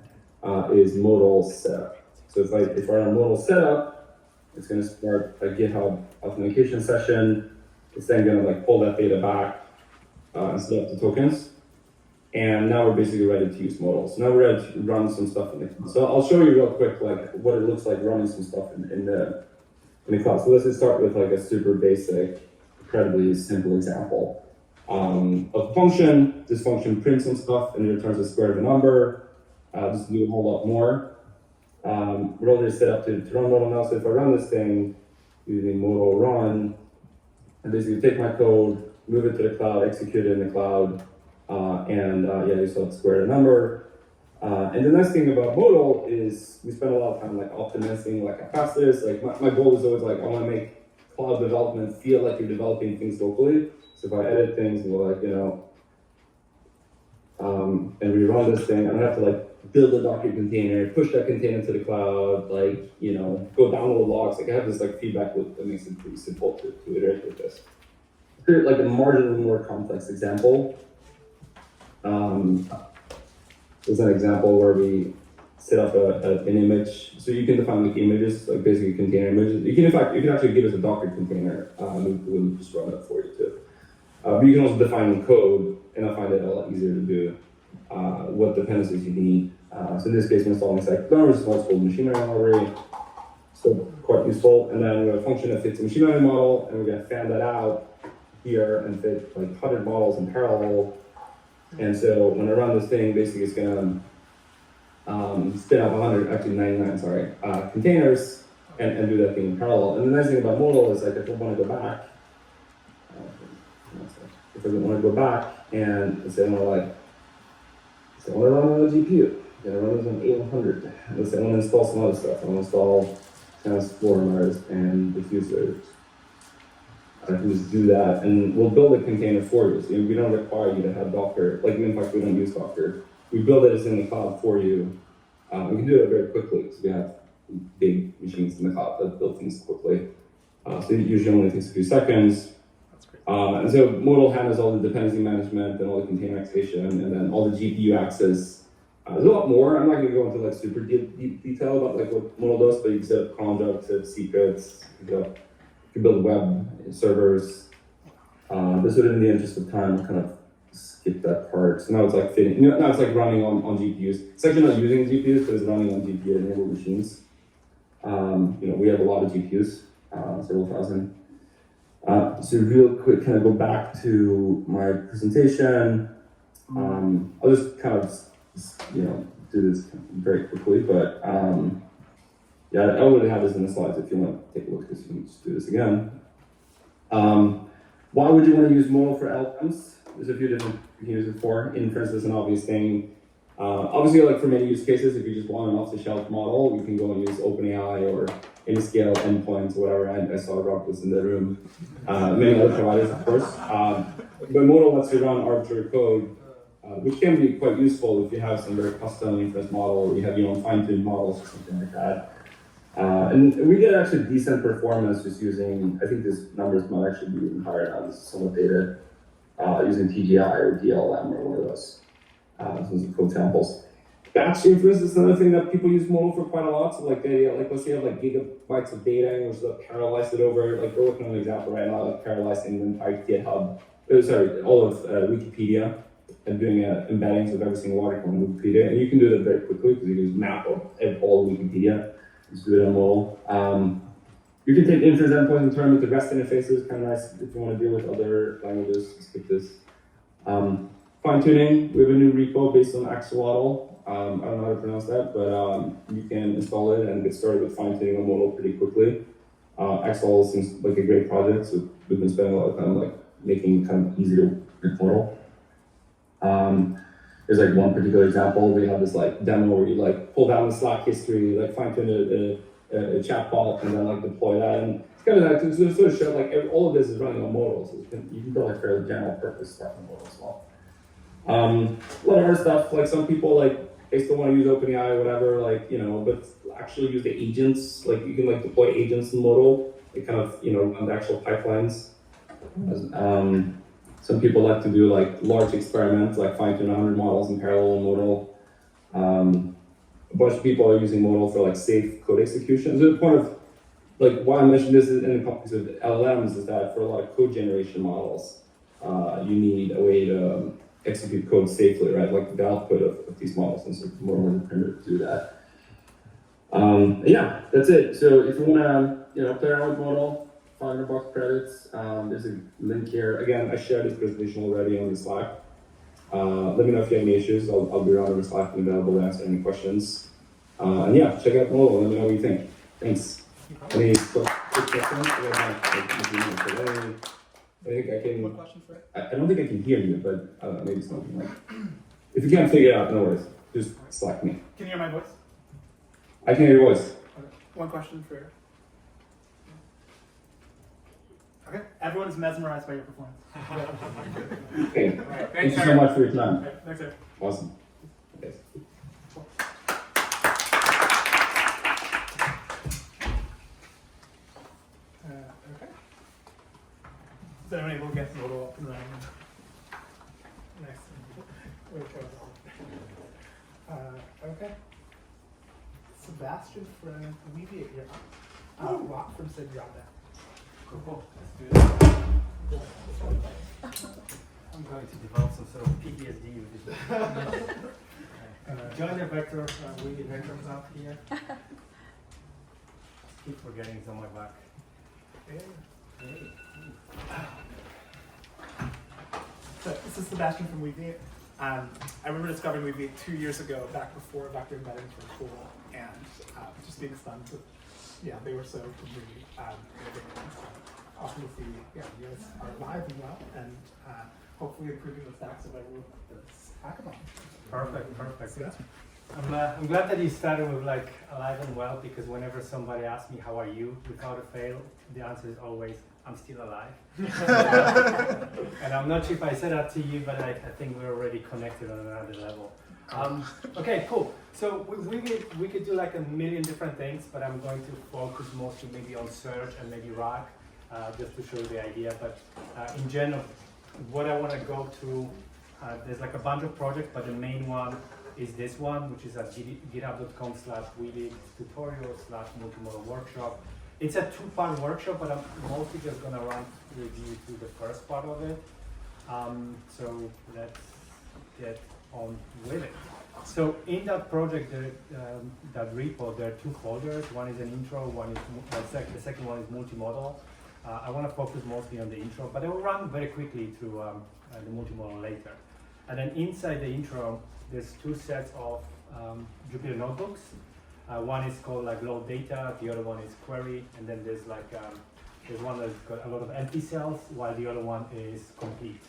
Is modal setup. So if I run modal setup, it's going to start a GitHub authentication session. It's then going to like pull that data back and set up the tokens. And now we're basically ready to use modal. So now we're ready to run some stuff in the cloud. So I'll show you real quick like what it looks like running some stuff in the cloud. So let's just start with like a super basic, incredibly simple example of a function. This function prints some stuff and it returns the square of a number. Just do a whole lot more. We're already set up to run modal now. So if I run this thing using modal run, I basically take my code, move it to the cloud, execute it in the cloud, yeah, you saw the square of a number. And the nice thing about modal is we spend a lot of time like optimizing like how fast it is. Like my goal is always like I want to make cloud development feel like you're developing things locally. So if I edit things and go like, and we run this thing, I don't have to like build a Docker container, push that container to the cloud, like, go download logs. Like I have this like feedback loop that makes it pretty simple to iterate with this. Here's like a marginally more complex example. There's an example where we set up an image. So you can define like images, like basically container images. You can actually give us a Docker container. We'll just run it for you too. But you can also define code, and I find it a lot easier to do what dependencies you need. So in this case, we're installing static numbers, multiple machine learning library. So quite useful. And then we have a function that fits a machine learning model, and we're going to fan that out here and fit like 100 models in parallel. And so when I run this thing, basically it's going to spin up 99 containers and do that thing in parallel. And the nice thing about modal is like if I want to go back, and let's say I want to run on the GPU, I run this on 800. Let's say I want to install some other stuff. I want to install transformers and diffusers. I can just do that, and we'll build a container for you. So we don't require you to have Docker. Like in fact, we don't use Docker. We build it as in the cloud for you. We can do it very quickly because we have big machines in the cloud that build things quickly. So it usually only takes a few seconds. That's great. And so modal handles all the dependency management and all the container execution, and then all the GPU access. There's a lot more. I'm not going to go into like super deep detail about like what modal does, but you can set up conjugts, set up secrets. You build web servers. This would, in the interest of time, kind of skip that part. So now it's like fitting. Now it's like running on GPUs. It's actually not using GPUs, but it's running on GPU-enabled machines. We have a lot of GPUs, several thousand. So real quick, kind of go back to my presentation. I'll just kind of, do this very quickly, but. Yeah, I already have this in the slides if you want to take a look, because you can just do this again. Why would you want to use modal for LLMs? There's a few different you can use it for. Inference is an obvious thing. Obviously, like for many use cases, if you just want an off-the-shelf model, you can go and use OpenAI or Anyscale endpoints or whatever. I saw Rob was in the room. Many other providers, of course. But modal lets you run arbitrary code, which can be quite useful if you have some very custom inference model, or you have your own fine-tuned models or something like that. And we get actually decent performance just using, I think this numbers might actually be even higher now. This is some of data using TGI or DLM or one of those. Those are code samples. Batch inference is another thing that people use modal for quite a lot. So like let's say you have like gigabytes of data and we're sort of parallelize it over, like we're working on an example right now, like parallelizing the entire GitHub, all of Wikipedia and doing embeddings of every single article in Wikipedia. And you can do that very quickly because you can just map all Wikipedia. Just do it on mobile. You can take inference endpoints and turn them into REST interfaces. Kind of nice if you want to deal with other languages. Skip this. Fine tuning. We have a new repo based on axolotl. I don't know how to pronounce that, but you can install it and get started with fine tuning a model pretty quickly. Axolotl seems like a great project, so we've been spending a lot of time like making kind of easy to read model. There's like one particular example. We have this like demo where you like pull down the Slack history, like fine tune a chatbot, and then like deploy that. And it's kind of like to sort of show like all of this is running on models. So you can build like fairly general purpose stuff on models as well. A lot of other stuff, like some people like they still want to use OpenAI or whatever, like but actually use the agents. Like you can like deploy agents in model. They kind of run the actual pipelines. Some people like to do like large experiments, like fine tune 100 models in parallel in modal. A bunch of people are using modal for like safe code execution. So the point of like why I mentioned this in the context of LLMs is that for a lot of code generation models, you need a way to execute code safely, right? Like the output of these models, and so more and more primitive to do that. Yeah, that's it. So if you want to play around with modal, $500 credits. There's a link here. Again, I shared this presentation already on the Slack. Let me know if you have any issues. I'll be around on the Slack and available to answer any questions. And yeah, check out modal. Let me know what you think. Thanks. Any quick questions? I think I can. One question for it. I don't think I can hear you, but maybe something like. If you can't figure it out, no worries. Just Slack me. Can you hear my voice? I can hear your voice. Okay. One question for. Okay. Everyone is mesmerized by your performance. Okay. Right. Thank you so much for your time. Okay. Thanks, sir. Awesome. Okay. Okay. So anyone able to get a little up and running? Nice. Okay. Sebastian from Alleviate, you're up. Rock from Sid, you're up there. Cool. Let's do this. I'm going to develop some sort of PTSD with this. Join the vector, we need vectors up here. Keep forgetting it's on my back. Hey. So this is Sebastian from Weaviate. I remember discovering Weaviate 2 years ago, back before vector embeddings were cool, and just being stunned with, they were so completely awesome to see. Yeah, you guys are alive and well, and hopefully improving the stacks of everyone that's hackathon. Perfect. Yeah. I'm glad that you started with like alive and well, because whenever somebody asks me how are you, without a fail, the answer is always I'm still alive. And I'm not sure if I said that to you, but I think we're already connected on another level. Okay, cool. So we could do like a million different things, but I'm going to focus mostly maybe on search and maybe RAG, just to show you the idea. But in general, what I want to go through, there's like a bunch of projects, but the main one is this one, which is at github.com/weedit tutorial/multimodal workshop. It's a 2-part workshop, but I'm mostly just gonna run review through the first part of it. So let's get on with it. So in that project, that repo, there are 2 folders. One is an intro, one is the second one is multimodal. I want to focus mostly on the intro, but I will run very quickly through the multimodal later. And then inside the intro, there's 2 sets of Jupyter notebooks. One is called like load data, the other one is query, and then there's like there's one that's got a lot of empty cells, while the other one is complete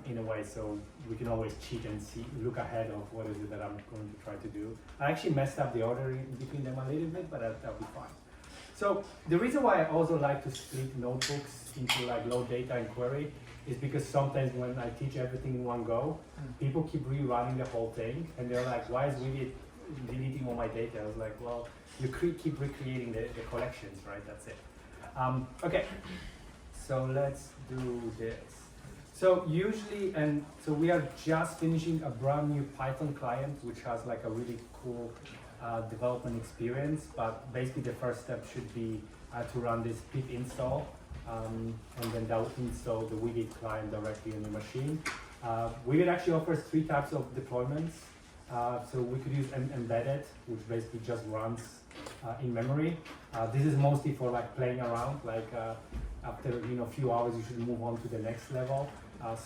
in a way. So we can always cheat and look ahead of what is it that I'm going to try to do. I actually messed up the order between them a little bit, but that'll be fine. So the reason why I also like to split notebooks into like load data and query is because sometimes when I teach everything in one go, people keep rerunning the whole thing, and they're like, why is really deleting all my data? I was like, well, you keep recreating the collections, right? That's it. Okay, so let's do this. So usually, so we are just finishing a brand new Python client, which has like a really cool development experience, but basically the first step should be to run this pip install, and then that will install the Weedit client directly on your machine. Weebit actually offers 3 types of deployments. So we could use embedded, which basically just runs in memory. This is mostly for like playing around, like after a few hours you should move on to the next level.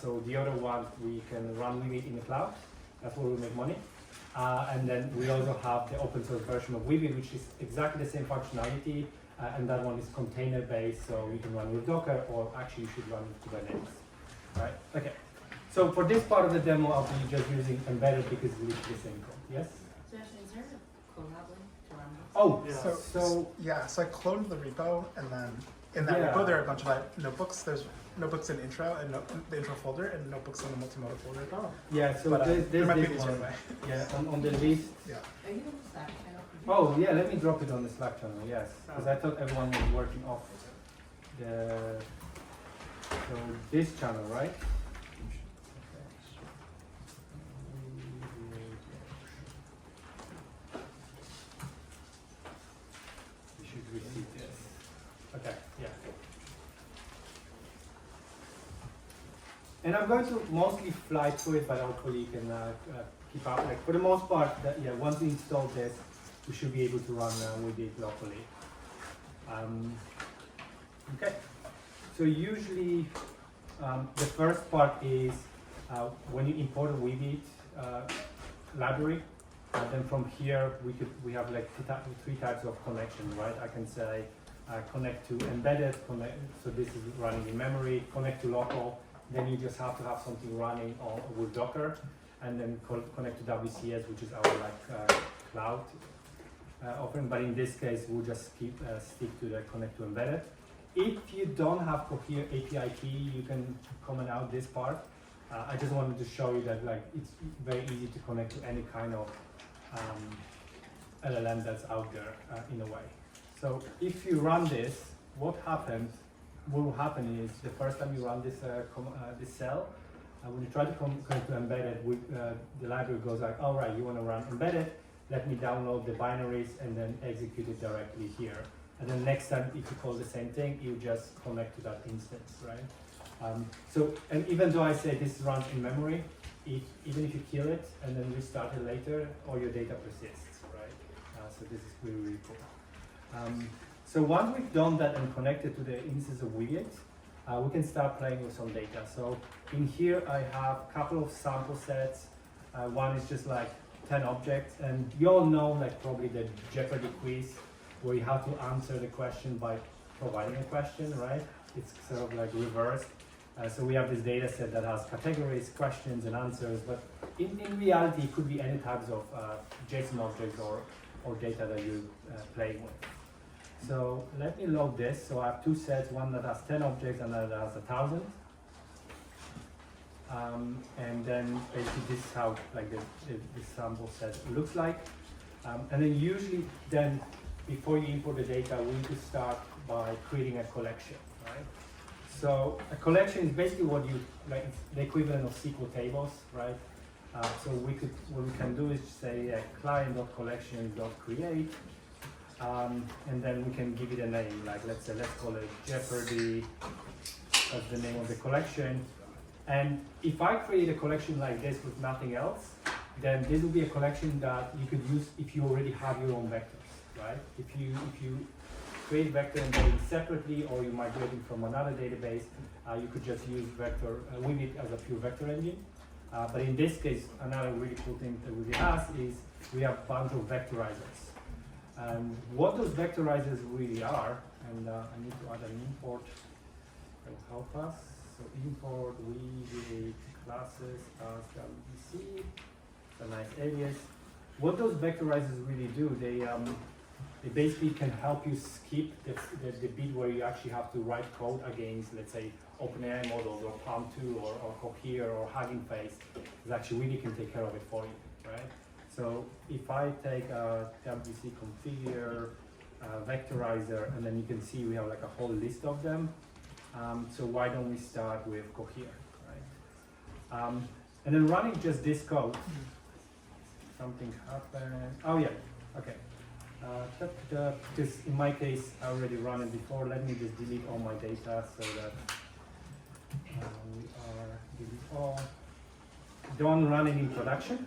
So the other one, we can run Weebit in the cloud. That's where we make money. And then we also have the open source version of Weebit, which is exactly the same functionality, and that one is container based, so you can run with Docker, or actually you should run with Kubernetes. Right? Okay. So for this part of the demo, I'll be just using embedded because it's literally the same code. Yes? Josh, is there a collab link to run this? Oh, Yeah, so I cloned the repo, and then in that Yeah. repo there are a bunch of notebooks. There's notebooks in intro and the intro folder, and notebooks in the multimodal folder. oh. Yeah, so But there's there might be an this easier one. way. Yeah, on the list. Yeah. Are you on the Slack channel? Oh, yeah, let me drop it on the Slack channel, yes. Because I thought everyone was working off the... So this channel, right? You should receive this. Okay, yeah. And I'm going to mostly fly through it, but hopefully you can keep up. Like for the most part, once we install this, we should be able to run with it locally. Okay. So usually the first part is when you import a Weebit library. Then from here we have like 3 types of connections, right? I can say connect to embedded, so this is running in memory, connect to local. Then you just have to have something running with Docker, and then connect to WCS, which is our cloud offering. But in this case, we'll just stick to the connect to embedded. If you don't have Cohere API key, you can comment out this part. I just wanted to show you that it's very easy to connect to any kind of LLM that's out there in a way. So if you run this, what will happen is the first time you run this this cell, when you try to connect to embedded, the library goes like, all right, you want to run embedded, let me download the binaries and then execute it directly here. And then next time, if you call the same thing, you just connect to that instance, right? And even though I say this runs in memory, even if you kill it and then restart it later, all your data persists, right? So this is really, really cool. So once we've done that and connected to the instance of Weebit, we can start playing with some data. So in here, I have a couple of sample sets. One is just like 10 objects, and you all know like probably the Jeopardy quiz, where you have to answer the question by providing a question, right? It's sort of like reversed. So we have this data set that has categories, questions, and answers, but in reality, it could be any types of JSON objects or data that you're playing with. So let me load this. So I have 2 sets, one that has 10 objects and another that has 1,000. And then basically this is how like the sample set looks like. And then usually then before you import the data, we need to start by creating a collection, right? So a collection is basically what it's the equivalent of SQL tables, right? So what we can do is say client.collections.create, and then we can give it a name, like let's call it Jeopardy, that's the name of the collection. And if I create a collection like this with nothing else, then this will be a collection that you could use if you already have your own vectors, right? If you create vector embedding separately, or you're migrating from another database, you could just use Weebit as a pure vector engine. But in this case, another really cool thing that Weebit has is we have a bunch of vectorizers. And what those vectorizers really are, and I need to add an import that will help us. So import Weebit classes as WBC, it's a nice alias. What those vectorizers really do, they basically can help you skip the bit where you actually have to write code against, let's say, OpenAI models or Palm 2 or Cohere or Hugging Face. It actually really can take care of it for you, right? So if I take a WBC configure vectorizer, and then you can see we have like a whole list of them. So why don't we start with Cohere, right? And then running just this code, something happened. Oh yeah, okay. Because in my case, I already run it before. Let me just delete all my data so that we are delete all. don't run it in production.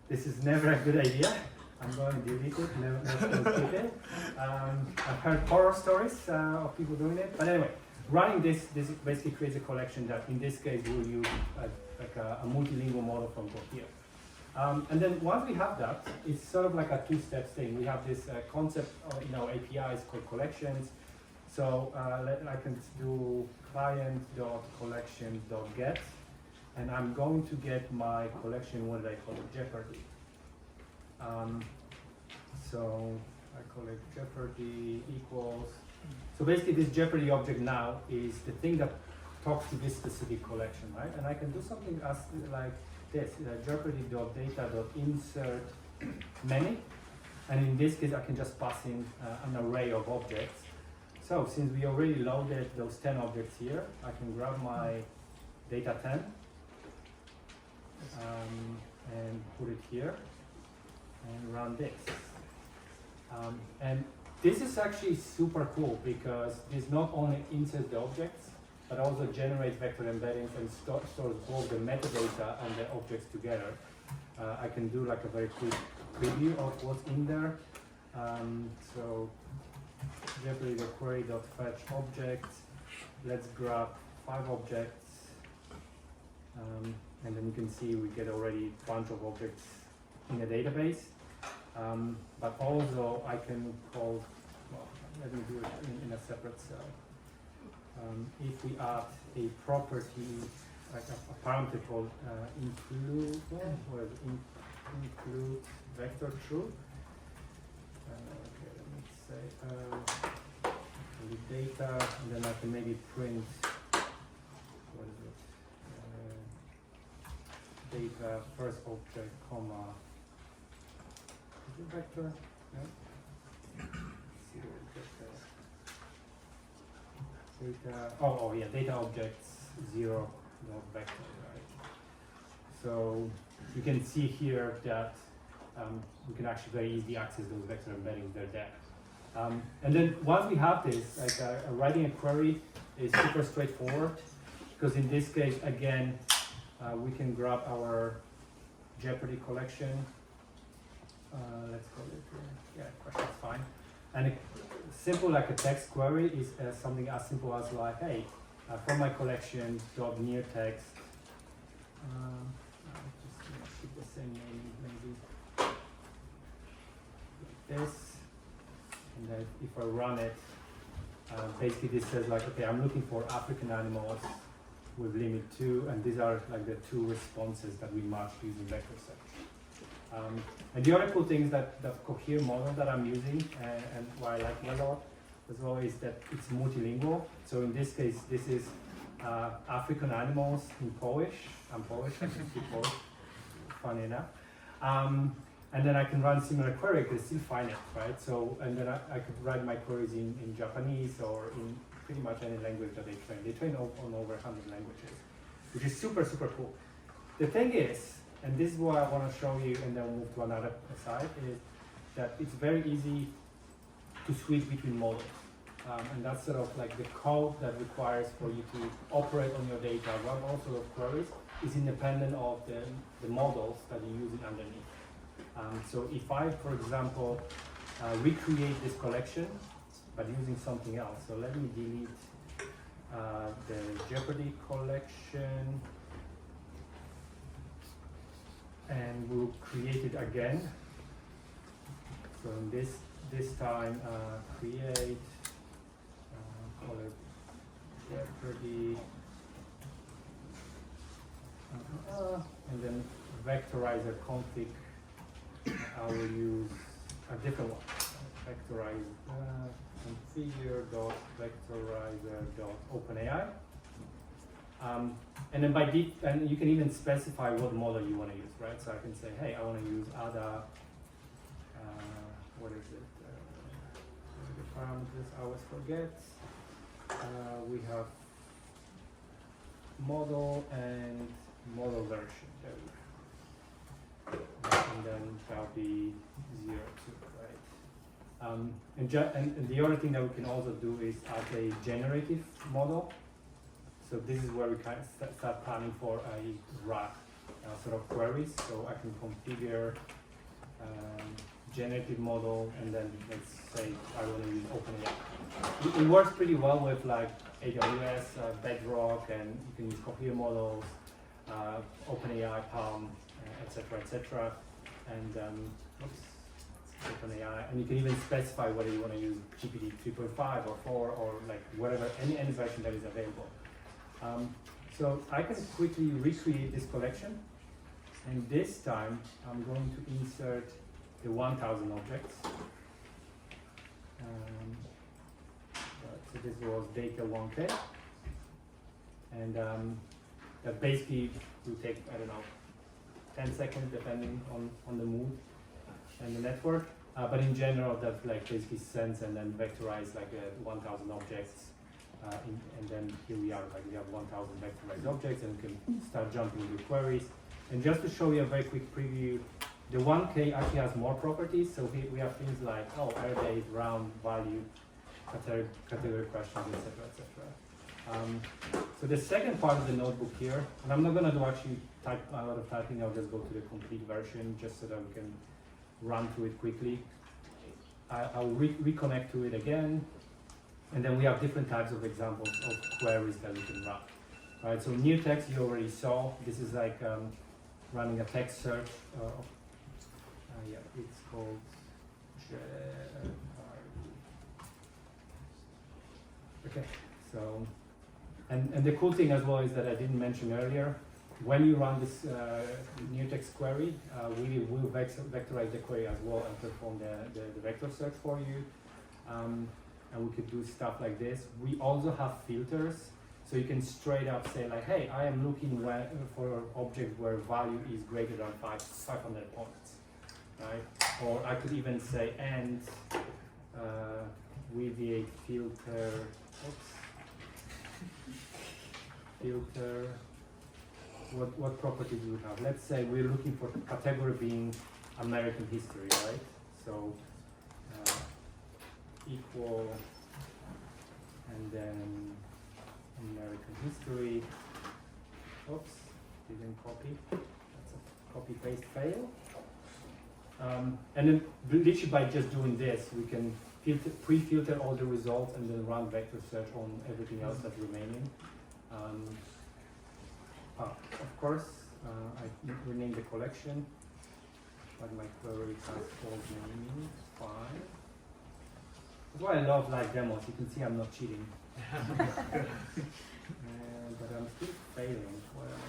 This is never a good idea. I'm going to delete it, never going to keep it. I've heard horror stories of people doing it, but anyway, running this basically creates a collection that in this case will use a multilingual model from Cohere. And then once we have that, it's sort of like a two-step thing. We have this concept in our APIs called collections. So I can do client.collections.get, and I'm going to get my collection, what did I call it, Jeopardy. So I call it Jeopardy equals. So basically this Jeopardy object now is the thing that talks to this specific collection, right? And I can do something as like this, jeopardy.data.insert many. And in this case, I can just pass in an array of objects. So since we already loaded those 10 objects here, I can grab my data 10 and put it here and run this. And this is actually super cool because this not only inserts the objects, but also generates vector embeddings and stores both the metadata and the objects together. I can do like a very quick preview of what's in there. So Jeopardy query.fetch objects. Let's grab 5 objects. And then you can see we get already a bunch of objects in the database. But also I can call, well, let me do it in a separate cell. If we add a property, like a parameter called include, or include vector true. Okay, let me say the data, and then I can maybe print, what is it? Data first object, comma. Is it vector? No. Let's see what we get there. Data. Oh yeah, data objects 0 dot vector, right? So you can see here that we can actually very easily access those vector embeddings. They're there. And then once we have this, like writing a query is super straightforward because in this case, again, we can grab our Jeopardy collection. Let's call it, question is fine. And simple like a text query is something as simple as like, hey, from my collection, dot near text. I'll just keep the same name maybe. Like this. And then if I run it, basically this says like, okay, I'm looking for African animals with limit 2, and these are like the 2 responses that we match using vector search. And the other cool thing is that the Cohere model that I'm using, and why I like it a lot as well, is that it's multilingual. So in this case, this is African animals in Polish. I'm Polish, I can speak Polish, funny enough. And then I can run similar query because it's still finite, right? So, and then I could write my queries in Japanese or in pretty much any language that they train. They train on over 100 languages, which is super, super cool. The thing is, and this is what I want to show you, and then we'll move to another side, is that it's very easy to switch between models. And that's sort of like the code that requires for you to operate on your data, run all sort of queries, is independent of the models that you're using underneath. So if I, for example, recreate this collection, but using something else. So let me delete the Jeopardy collection, and we'll create it again. So in this time, create, call it Jeopardy, and then vectorizer config. I will use a different one. Vectorize configure.vectorizer.openai. And then and you can even specify what model you want to use, right? So I can say, hey, I want to use ADA. What is it? The parameters I always forget. We have model and model version. There we go. And then that'll be 0, 2, right? And the other thing that we can also do is add a generative model. So this is where we kind of start planning for a RAG sort of queries. So I can configure generative model, and then let's say I want to use OpenAI. It works pretty well with like AWS, Bedrock, and you can use Cohere models, OpenAI, Palm, etc., etc. And OpenAI, and you can even specify whether you want to use GPT 3.5 or 4 or like whatever, any version that is available. So I can quickly recreate this collection, and this time I'm going to insert the 1000 objects. So this was data 1K, and that basically will take, I don't know, 10 seconds depending on the mood and the network. But in general, that like basically sends and then vectorize like 1000 objects. And then here we are, like we have 1000 vectorized objects, and we can start jumping into queries. And just to show you a very quick preview, the 1K actually has more properties. So we have things like, air date, round, value, category questions, etc., etc. So the second part of the notebook here, and I'm not going to do actually type a lot of typing, I'll just go to the complete version just so that we can run through it quickly. I'll reconnect to it again, and then we have different types of examples of queries that we can run. Right, so new text you already saw. This is like running a text search. Yeah, it's called okay, so, and the cool thing as well is that I didn't mention earlier, when you run this new text query, we will vectorize the query as well and perform the vector search for you. And we could do stuff like this. We also have filters, so you can straight up say like, hey, I am looking for an object where value is greater than 500 points, right? Or I could even say, and with the filter, filter, what properties we have. Let's say we're looking for category being American history, right? So equal, and then American history. Oops, didn't copy. That's a copy paste fail. And then literally by just doing this, we can pre-filter all the results and then run vector search on everything else that's remaining. Of course, I renamed the collection, but my query has old name, fine. That's why I love live demos. You can see I'm not cheating. But I'm still failing. What am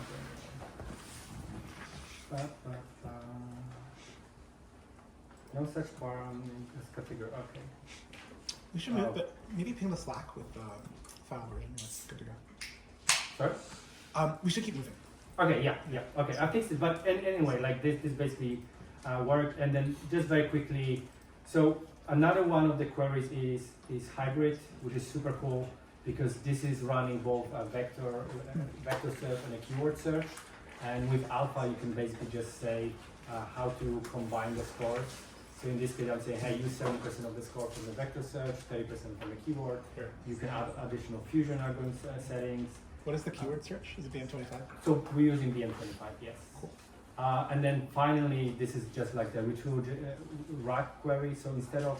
I doing? No such form as category. Okay. We should maybe ping the Slack with the file version. That's good to go. Sorry? We should keep moving. Okay, yeah. Okay, I fixed it. But anyway, like this basically worked. And then just very quickly, so another one of the queries is hybrid, which is super cool because this is running both a vector search and a keyword search. And with alpha, you can basically just say how to combine the scores. So in this case, I'm saying, hey, use 70% of the score from the vector search, 30% from the keyword. Sure. You can add additional fusion algorithm settings. What is the keyword search? Is it BM25? So we're using BM25, yes. Cool. And then finally, this is just like the retrieval rack query. So instead of,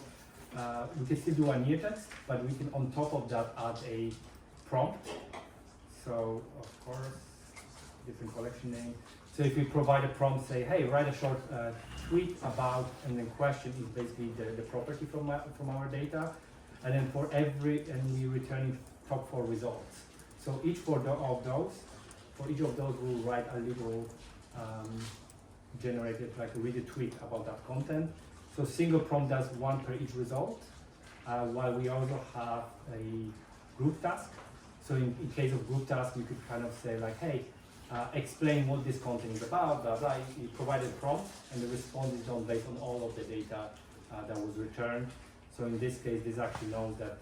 we can still do a near text, but we can on top of that add a prompt. So of course, different collection name. So if we provide a prompt, say, hey, write a short tweet about, and then question is basically the property from our data. And then for and we return top 4 results. So each for each of those, we'll write a little generated, like read a tweet about that content. So single prompt does 1 per each result, while we also have a group task. So in case of group task, you could kind of say like, hey, explain what this content is about, blah, blah. You provide a prompt, and the response is done based on all of the data that was returned. So in this case, this actually knows that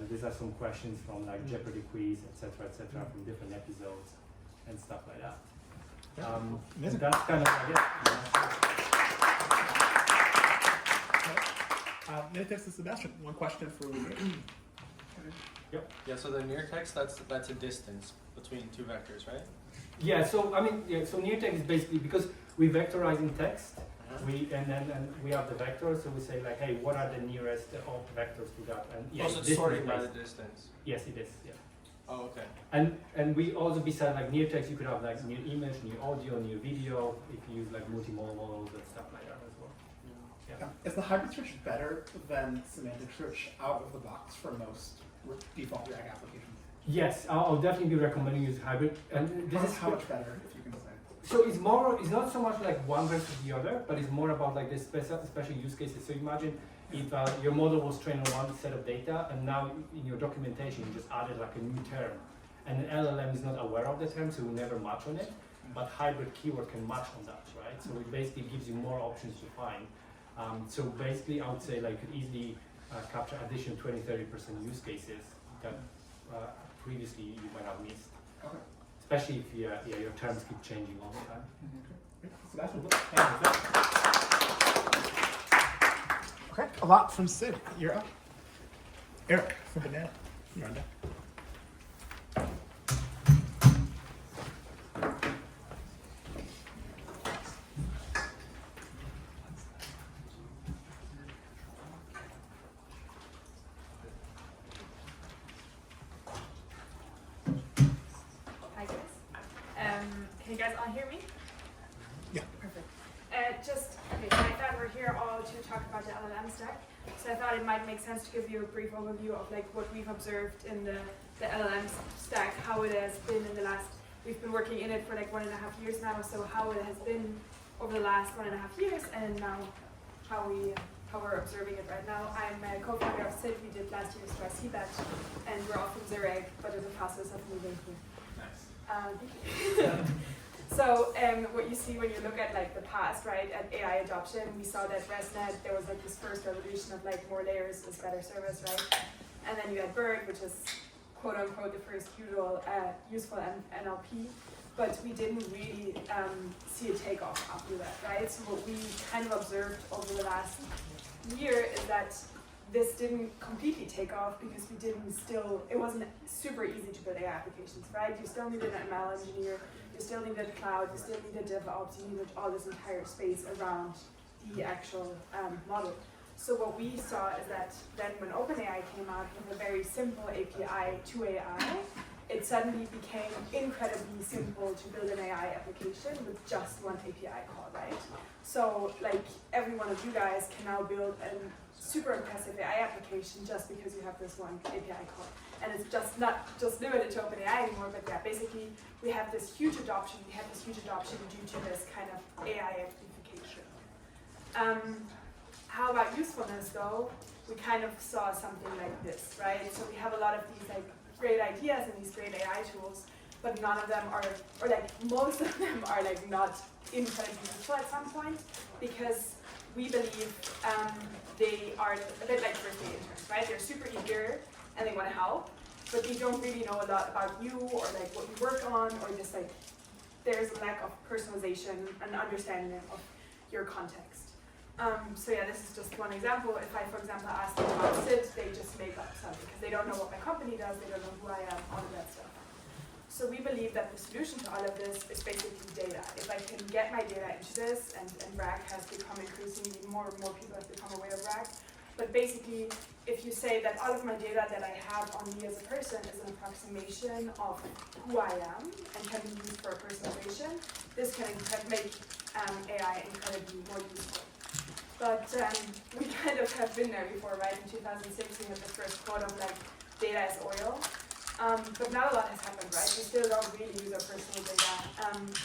these are some questions from like Jeopardy quiz, etc., from different episodes and stuff like that. Amazing. That's kind of like it. Near text to Sebastian. One question for you. Yeah, so the near text, that's a distance between 2 vectors, right? Yeah, so I mean, yeah, so near text is basically because we vectorize in text, and we have the vectors, so we say like, hey, what are the nearest of vectors to that? And yeah, Also, this it's sorting is by the like- distance. Yes, it is. Yeah. Oh, okay. And we also, besides like near text, you could have like new image, new audio, new video, if you use like multimodal models and stuff like that as well. Yeah. Is the hybrid search better than semantic search out of the box for most default React applications? Yes, I'll definitely be recommending use hybrid. And this is How much better, if you can say? So it's more, it's not so much like one versus the other, but it's more about like the special use cases. So imagine if your model was trained on one set of data, and now in your documentation you just added like a new term, and an LLM is not aware of the term, so it will never match on it. But hybrid keyword can match on that, right? So it basically gives you more options to find. So basically, I would say like you could easily capture additional 20-30% use cases that previously you might have missed. Okay. Especially if your terms keep changing all the time. Okay, a lot from Sid. You're up. Eric from Banana. You're on deck. Hi guys. Can you guys all hear me? Yeah. Perfect. Okay, so I thought we're here all to talk about the LLM stack. So I thought it might make sense to give you a brief overview of like what we've observed in the LLM stack, how it has been in the last, we've been working in it for like 1.5 years now, so how it has been over the last 1.5 years, and now how we're observing it right now. I'm a co-founder of SID. We did last year's YC batch, and we're all from Zurich, but in the process of moving here. Nice. So what you see when you look at like the past, right, at AI adoption, we saw that ResNet, there was like this first revolution of like more layers is better service, right? And then you had BERT, which is quote unquote the first useful NLP, but we didn't really see a takeoff after that, right? So what we kind of observed over the last year is that this didn't completely take off because it wasn't super easy to build AI applications, right? You still needed an ML engineer, you still needed cloud, you still needed DevOps, you needed all this entire space around the actual model. So what we saw is that then when OpenAI came out with a very simple API to AI, it suddenly became incredibly simple to build an AI application with just one API call, right? So like every one of you guys can now build a super impressive AI application just because you have this one API call. And it's just not just limited to OpenAI anymore, but yeah, basically we have this huge adoption. We have this huge adoption due to this kind of AI amplification. How about usefulness though? We kind of saw something like this, right? So we have a lot of these like great ideas and these great AI tools, but none of them are, or like most of them are like not incredibly useful at some point, because we believe they are a bit like first aid interns, right? They're super eager and they want to help, but they don't really know a lot about you or like what you work on, or just like there's a lack of personalization and understanding of your context. So yeah, this is just one example. If I, for example, ask them about SID, they just make up something because they don't know what my company does, they don't know who I am, all of that stuff. So we believe that the solution to all of this is basically data. If I can get my data into this, and RAG has become increasingly, more and more people have become aware of RAG, but basically, if you say that all of my data that I have on me as a person is an approximation of who I am and can be used for personalization, this can make AI incredibly more useful. But we kind of have been there before, right? In 2006, we had the first quote of like, data is oil. But now a lot has happened, right? We still don't really use our personal data.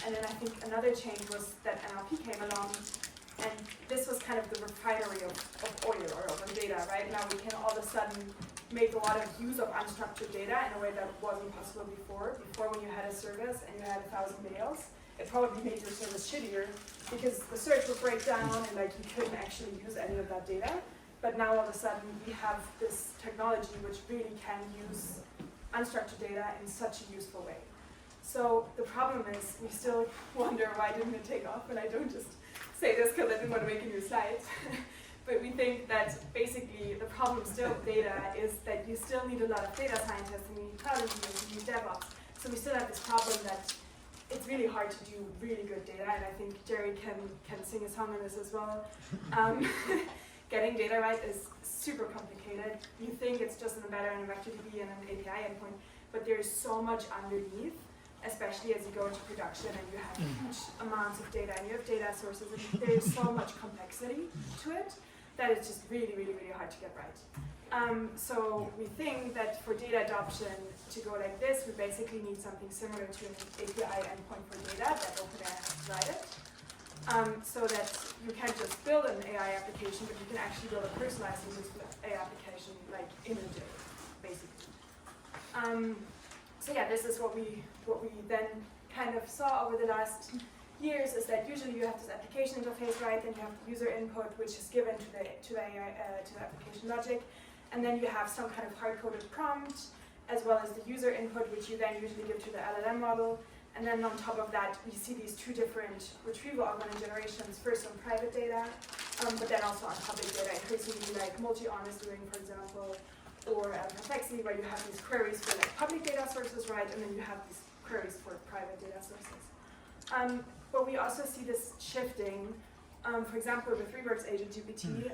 And then I think another change was that NLP came along, and this was kind of the refinery of oil or of data, right? Now we can all of a sudden make a lot of use of unstructured data in a way that wasn't possible before. Before, when you had a service and you had 1,000 mails, it probably made your service shittier because the search would break down and like you couldn't actually use any of that data. But now all of a sudden we have this technology which really can use unstructured data in such a useful way. So the problem is we still wonder why didn't it take off, and I don't just say this because I didn't want to make a new slide. But we think that basically the problem still with data is that you still need a lot of data scientists, and you need cloud engineers, and you need DevOps. So we still have this problem that it's really hard to do really good data, and I think Jerry can sing a song on this as well. Getting data right is super complicated. You think it's just an embedded and a vector DB and an API endpoint, but there's so much underneath, especially as you go into production and you have huge amounts of data and you have data sources, and there's so much complexity to it that it's just really, really, really hard to get right. So we think that for data adoption to go like this, we basically need something similar to an API endpoint for data that OpenAI has provided. So that you can't just build an AI application, but you can actually build a personalized AI application like in a day, basically. So yeah, this is what we then kind of saw over the last years, is that usually you have this application interface, right? Then you have the user input, which is given to the application logic, and then you have some kind of hard-coded prompt, as well as the user input, which you then usually give to the LLM model. And then on top of that, we see these two different retrieval augmented generations, first on private data, but then also on public data, increasingly like multi-honest doing, for example, or Perplexity, where you have these queries for like public data sources, right, and then you have these queries for private data sources. But we also see this shifting. For example, with Reworks Agent GPT,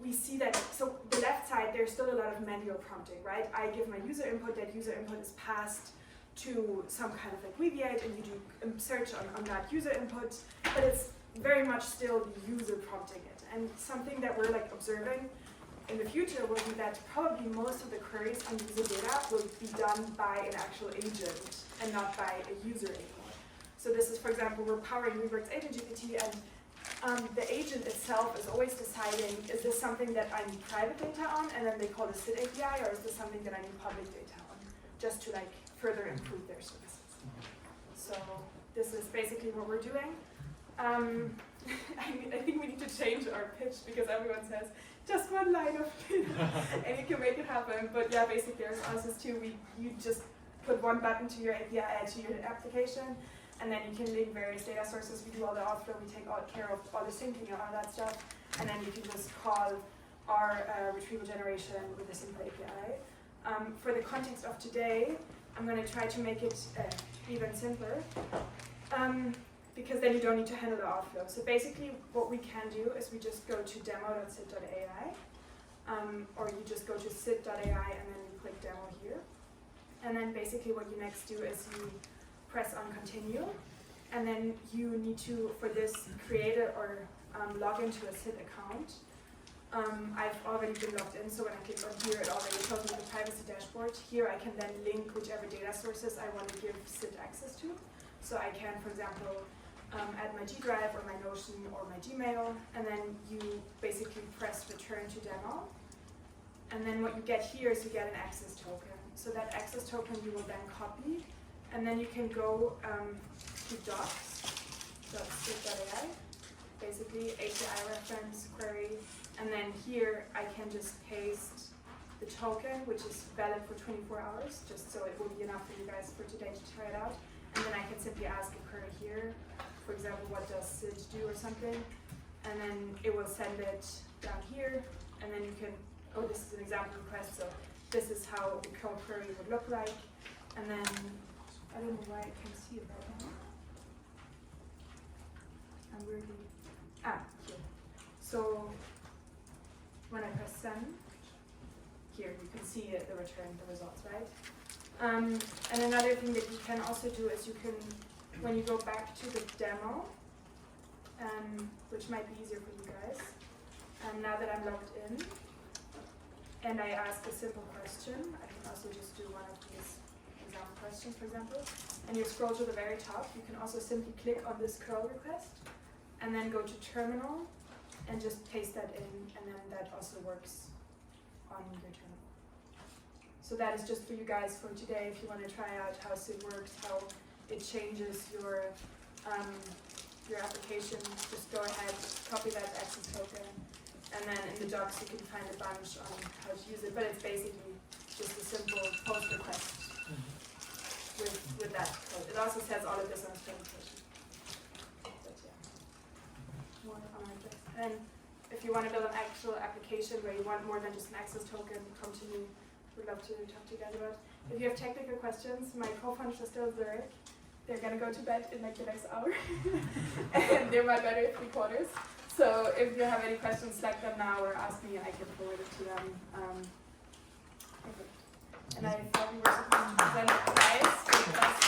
we see that, so the left side, there's still a lot of manual prompting, right? I give my user input, that user input is passed to some kind of like Weaviate, and you do search on that user input, but it's very much still the user prompting it. And something that we're like observing in the future will be that probably most of the queries on user data will be done by an actual agent and not by a user anymore. So this is, for example, we're powering Reworks Agent GPT, and the agent itself is always deciding, is this something that I need private data on, and then they call the SID API, or is this something that I need public data on, just to like further improve their services. So this is basically what we're doing. I think we need to change our pitch, because everyone says just one line of data and you can make it happen. But yeah, basically our process too, you just put one button to your API, to your application, and then you can link various data sources. We do all the offload, we take all care of all the syncing and all that stuff, and then you can just call our retrieval generation with a simple API. For the context of today, I'm going to try to make it even simpler, because then you don't need to handle the offload. So basically what we can do is we just go to demo.sid.ai, or you just go to sid.ai and then you click demo here. And then basically what you next do is you press on continue, and then you need to, for this, create or log into a SID account. I've already been logged in, so when I click on here, it already shows me the privacy dashboard. Here I can then link whichever data sources I want to give SID access to. So I can, for example, add my G Drive or my Notion or my Gmail, and then you basically press return to demo. And then what you get here is you get an access token. So that access token you will then copy, and then you can go to docs.sid.ai, basically API reference query, and then here I can just paste the token, which is valid for 24 hours, just so it will be enough for you guys for today to try it out. And then I can simply ask a query here, for example, what does SID do or something, and then it will send it down here, and then you can, oh, this is an example request, so this is how the code query would look like, and then, I don't know why I can't see it right now. I'm weirdly, here. So, when I press send, here you can see the return, the results, right? And another thing that you can also do is you can, when you go back to the demo, which might be easier for you guys, now that I'm logged in, and I ask a simple question, I can also just do one of these example questions, for example, and you scroll to the very top, you can also simply click on this curl request, and then go to terminal, and just paste that in, and then that also works on your terminal. So that is just for you guys for today. If you want to try out how SID works, how it changes your application, just go ahead, copy that access token, and then in the docs you can find a bunch on how to use it. But it's basically just a simple post request with that code. It also says all of this on its presentation. But yeah, more on my desk. And if you want to build an actual application where you want more than just an access token, come to me. We'd love to talk to you guys about. If you have technical questions, my co-founder is still Zurich, they're gonna go to bed in like the next hour, and they're my battery 3/4. So if you have any questions, Slack them now or ask me, and I can forward it to them. Perfect. And I thought we were supposed to present the prize for the best.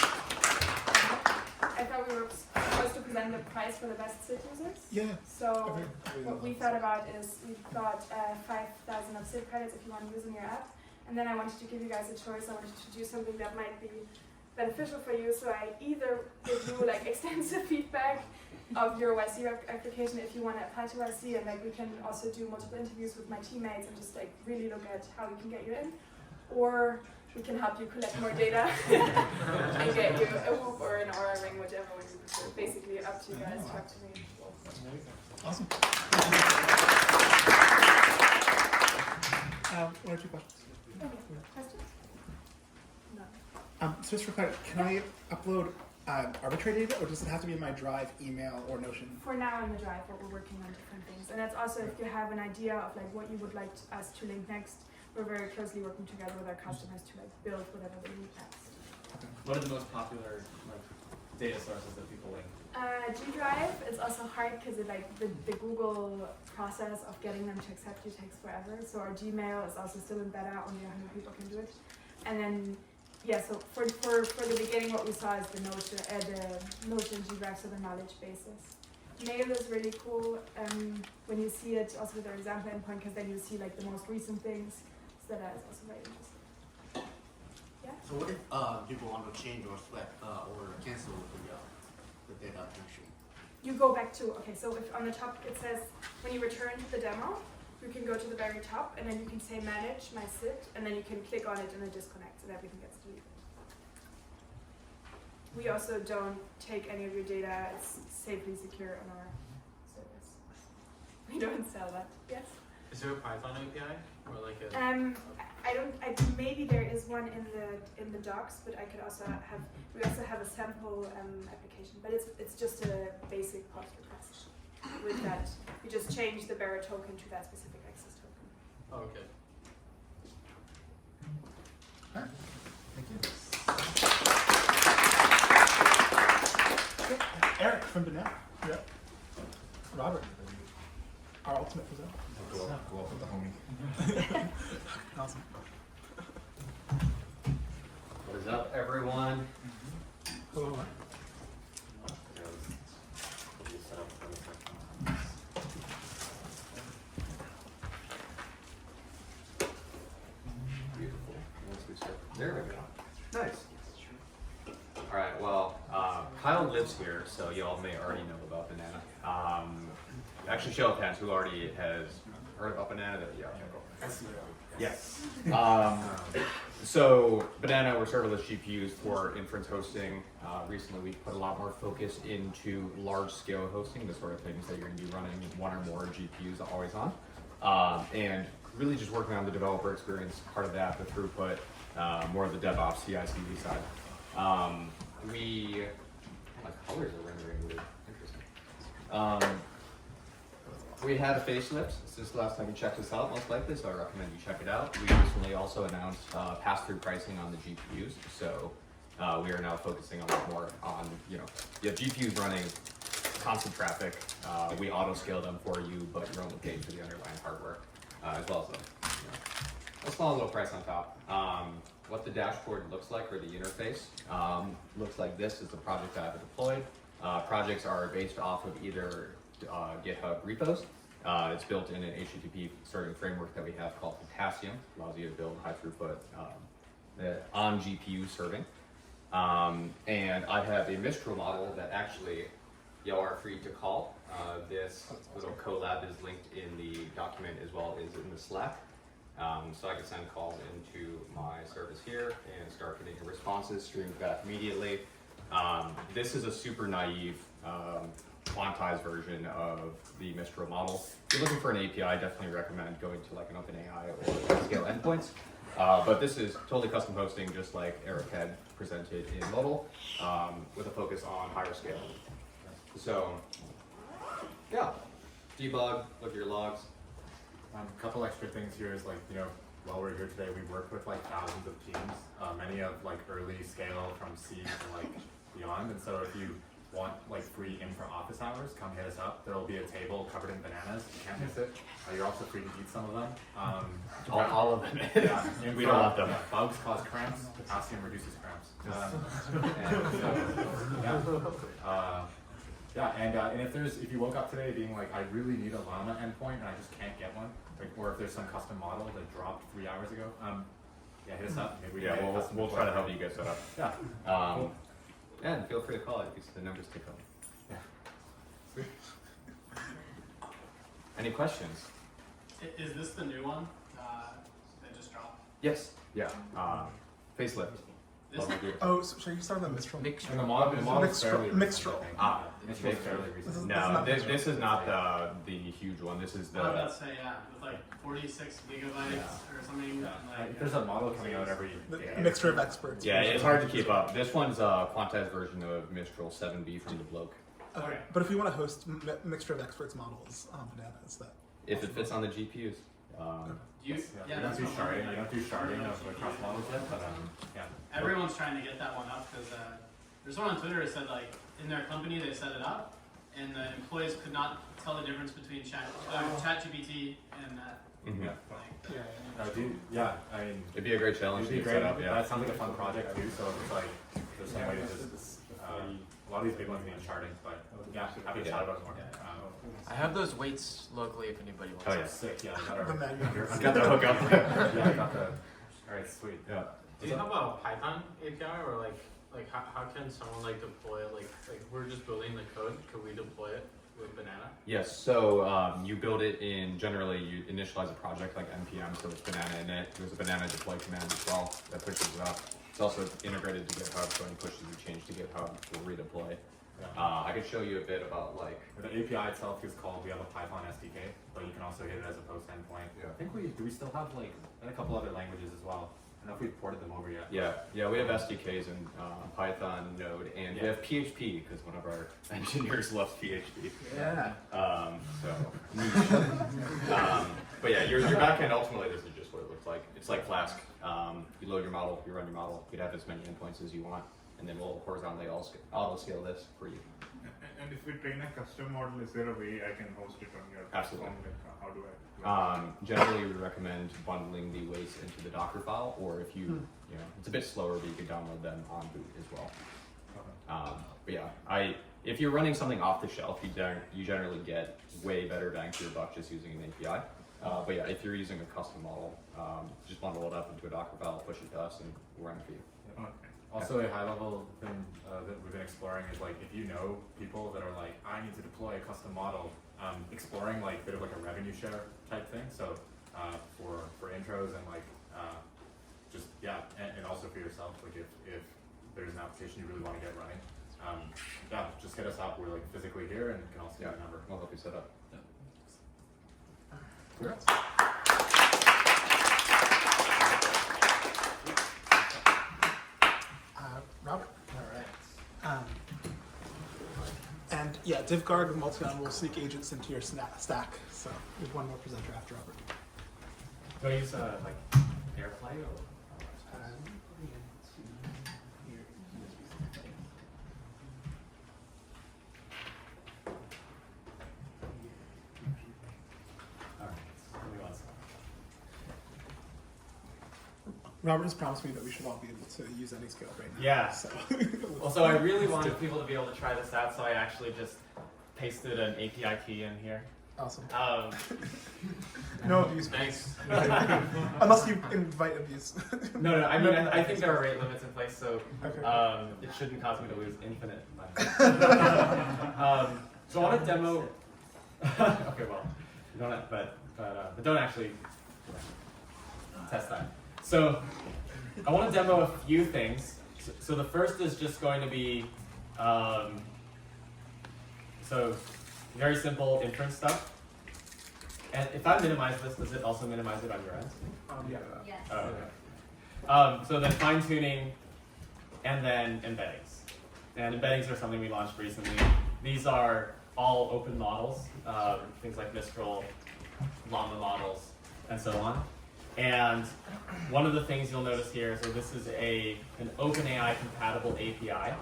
I thought we were supposed to present the prize for the best SID users. Yeah. So what we thought about is we got 5,000 of SID credits if you want to use in your app. And then I wanted to give you guys a choice. I wanted to do something that might be beneficial for you. So I either give you like extensive feedback of your YC application if you want to apply to YC, and like we can also do multiple interviews with my teammates and just like really look at how we can get you in. Or we can help you collect more data and get you a Whoop or an Aura ring, whichever one you prefer. Basically up to you guys, talk to me. Awesome. One or two questions. Okay, questions? No. So just for clarity, can I upload arbitrary data, or does it have to be in my Drive, email, or Notion? For now in the Drive, but we're working on different things. And that's also if you have an idea of like what you would like us to link next. We're very closely working together with our customers to like build whatever they need next. What are the most popular like data sources that people link? G Drive is also hard because it like the Google process of getting them to accept you takes forever. So our Gmail is also still in beta, only 100 people can do it. And then yeah, so for the beginning, what we saw is the Notion G Drive, so the knowledge bases. Mail is really cool when you see it also with our example endpoint, because then you see like the most recent things. So that is also very interesting. Yeah. So what if people want to change or select or cancel the data connection? You go back to, okay, so if on the top it says, when you return to the demo, you can go to the very top and then you can say manage my SID, and then you can click on it and it disconnects and everything gets deleted. We also don't take any of your data, it's safely secure on our service. We don't sell that, yes? Is there a Python API or like a? Maybe there is one in the docs, but I could also have. We also have a sample application, but it's just a basic post request. With that, you just change the bearer token to that specific access token. Oh, okay. All right. Thank you. Eric from Banana. Yep. Robert, our ultimate presenter. Go up with the homie. Awesome. What is up, everyone? Hello. Beautiful. There we go. Nice. All right. Well, Kyle lives here, so y'all may already know about Banana. Actually, show of hands who already has heard about Banana. Yeah. Yes. So Banana, we're serverless GPUs for inference hosting. Recently, we put a lot more focus into large-scale hosting, the sort of things that you're going to be running one or more GPUs always on, and really just working on the developer experience part of that, the throughput, more of the DevOps CI/CD side. My colors are rendering weird. Interesting. We had a facelift since the last time you checked this out, most likely, so I recommend you check it out. We recently also announced pass-through pricing on the GPUs, so we are now focusing a lot more on, you have GPUs running constant traffic. We auto-scale them for you, but you're only paying for the underlying hardware, as well as a small little price on top. What the dashboard looks like, or the interface, looks like this is the project I have deployed. Projects are based off of either GitHub repos. It's built in an HTTP serving framework that we have called Potassium. Allows you to build high throughput on GPU serving. And I have a Mistral model that actually y'all are free to call. This little collab is linked in the document as well as in the Slack. So I can send calls into my service here and start getting responses streamed back immediately. This is a super naive quantized version of the Mistral model. If you're looking for an API, I definitely recommend going to like an OpenAI or scale endpoints. But this is totally custom hosting, just like Eric had presented in Modal, with a focus on higher scale. So, yeah, debug, look at your logs. A couple extra things here is like, while we're here today, we work with like thousands of teams, many of like early scale from seed to like beyond. And so if you want like free infra office hours, come hit us up. There will be a table covered in bananas. You can't miss it. You're also free to eat some of them. All of them. Yeah, We don't want them. Bugs cause cramps. Potassium reduces cramps. And if you woke up today being like, I really need a llama endpoint and I just can't get one, like, or if there's some custom model that dropped 3 hours ago, hit us up. Maybe we can get a custom we'll try to help you get set up. Yeah. Cool. And feel free to call it because the numbers tick up. Yeah. Sweet. Any questions? Is this the new one that just dropped? Yes. Yeah. Facelift. Oh, so should you start on the Mistral? And the model is fairly Mixtral. It's fairly recent. No, this is not the huge one. This is the. I was about to say, yeah, with like 46 gigabytes or something. Yeah. Like, There's a model coming out every day. Mixture of experts. Yeah, it's hard to keep up. This one's a quantized version of Mistral 7B from the bloke. Okay. But if we want to host Mixture of Experts models on Bananas, that. If it fits on the GPUs. You don't do sharding of across models yet, but yeah. Everyone's trying to get that one up because there's one on Twitter that said like in their company they set it up and the employees could not tell the difference between ChatGPT and that. Mm-hmm. I mean, it'd be a great challenge. It'd be great. That sounds like a fun project too. So it's like there's some way to just a lot of these big ones need sharding, but yeah, happy to chat about it more. I have those weights locally if anybody wants. Oh yeah, sick. Yeah, I got the hookup. Yeah, I got the. All right, sweet. Yeah. Do you have a Python API or like how can someone like deploy it? Like we're just building the code. Could we deploy it with Banana? Yes. So you build it in. Generally, you initialize a project like npm, so there's Banana in it. There's a Banana deploy command as well that pushes it up. It's also integrated to GitHub, so when you push the change to GitHub, we'll redeploy. I could show you a bit about like the API itself is called. We have a Python SDK, but you can also hit it as a post endpoint. Yeah. I think we still have like a couple other languages as well. I don't know if we've ported them over yet. Yeah, we have SDKs in Python, Node, and we have PHP because one of our engineers loves PHP. Yeah. But yeah, your backend ultimately this is just what it looks like. It's like Flask. You load your model, you run your model. You can have as many endpoints as you want, and then we'll horizontally auto scale this for you. And if we train a custom model, is there a way I can host it on your Absolutely. platform? How do I? Generally, we recommend bundling the weights into the Docker file, or if you know, it's a bit slower, but you can download them on boot as well. But yeah, if you're running something off the shelf, you generally get way better bang for your buck just using an API. But yeah, if you're using a custom model, just bundle it up into a Docker file, push it to us, and we'll run it for you. Okay. Also, a high level thing that we've been exploring is like if you know people that are like, I need to deploy a custom model, exploring like a bit of like a revenue share type thing. So for intros and like and also for yourself, like if there's an application you really want to get running, just hit us up. We're like physically here and can also get a number. We'll help you set up. Congrats. Robert. all right. And yeah, DivGuard with Multion will seek agents into your stack. So we have one more presenter after Robert. Do I use like AirPlay or? Robert has promised me that we should all be able to use any scale right now. Yeah. So. Well, so I really wanted people to be able to try this out, so I actually just pasted an API key in here. Awesome. No abuse. Thanks. Unless you invite abuse. No, I mean, I think there are rate limits in place, so okay. It shouldn't cause me to lose infinite money. So I want to demo. Okay, well, you don't have, but don't actually test that. So I want to demo a few things. So the first is just going to be so very simple inference stuff. And if I minimize this, does it also minimize it on your end? Yeah. Yes. Oh, okay. So then fine tuning, and then embeddings. And embeddings are something we launched recently. These are all open models, things like Mistral, Llama models, and so on. And one of the things you'll notice here, so this is an OpenAI compatible API.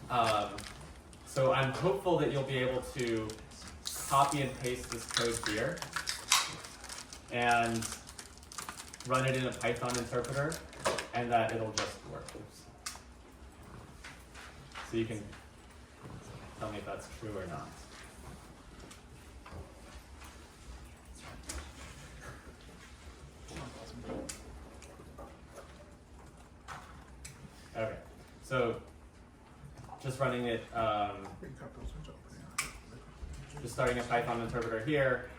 So I'm hopeful that you'll be able to copy and paste this code here and run it in a Python interpreter, and that it'll just work. Oops. So you can tell me if that's true or not. Okay, so just running it, just starting a Python interpreter here,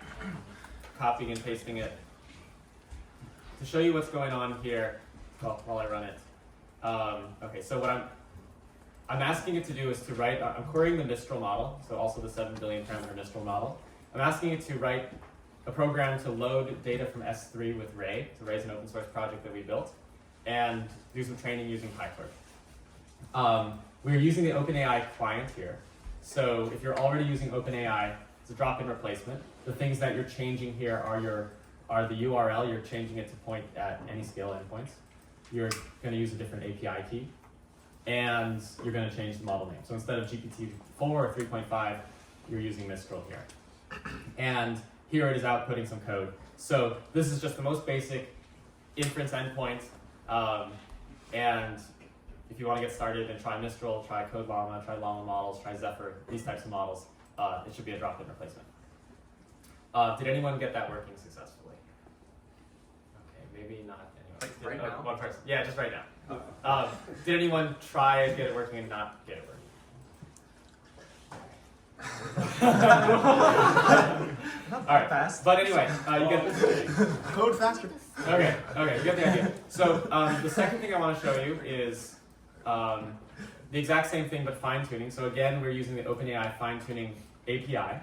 copying and pasting it. To show you what's going on here, well, while I run it. Okay, so what I'm asking it to do is to write, I'm querying the Mistral model, so also the 7 billion parameter Mistral model. I'm asking it to write a program to load data from S3 with Ray. So Ray is an open source project that we built, and do some training using PyTorch. We're using the OpenAI client here. So if you're already using OpenAI, it's a drop-in replacement. The things that you're changing here are the URL. You're changing it to point at any scale endpoints. You're going to use a different API key, and you're going to change the model name. So instead of GPT-4 or 3.5, you're using Mistral here. And here it is outputting some code. So this is just the most basic inference endpoint. And if you want to get started and try Mistral, try Code Llama, try Llama models, try Zephyr, these types of models, it should be a drop-in replacement. Did anyone get that working successfully? Okay, maybe not anyone. Like right now? One person. Yeah, just right now. Did anyone try and get it working and not get it working? All right, fast. but anyway, you get this. Code faster. Okay, you get the idea. So the second thing I want to show you is the exact same thing but fine-tuning. So again, we're using the OpenAI fine-tuning API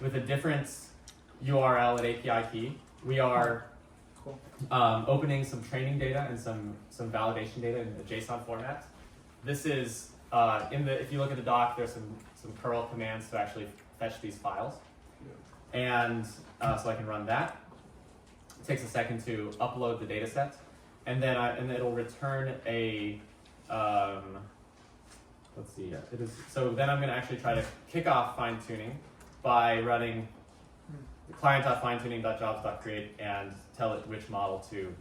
with a different URL and API key. We are opening some training data and some validation data in the JSON format. This is if you look at the doc, there's some curl commands to actually fetch these files, and so I can run that. It takes a second to upload the data set, and then it'll return a let's see. It is so. Then I'm going to actually try to kick off fine tuning by running client.finetuning.jobs.create and tell it which model to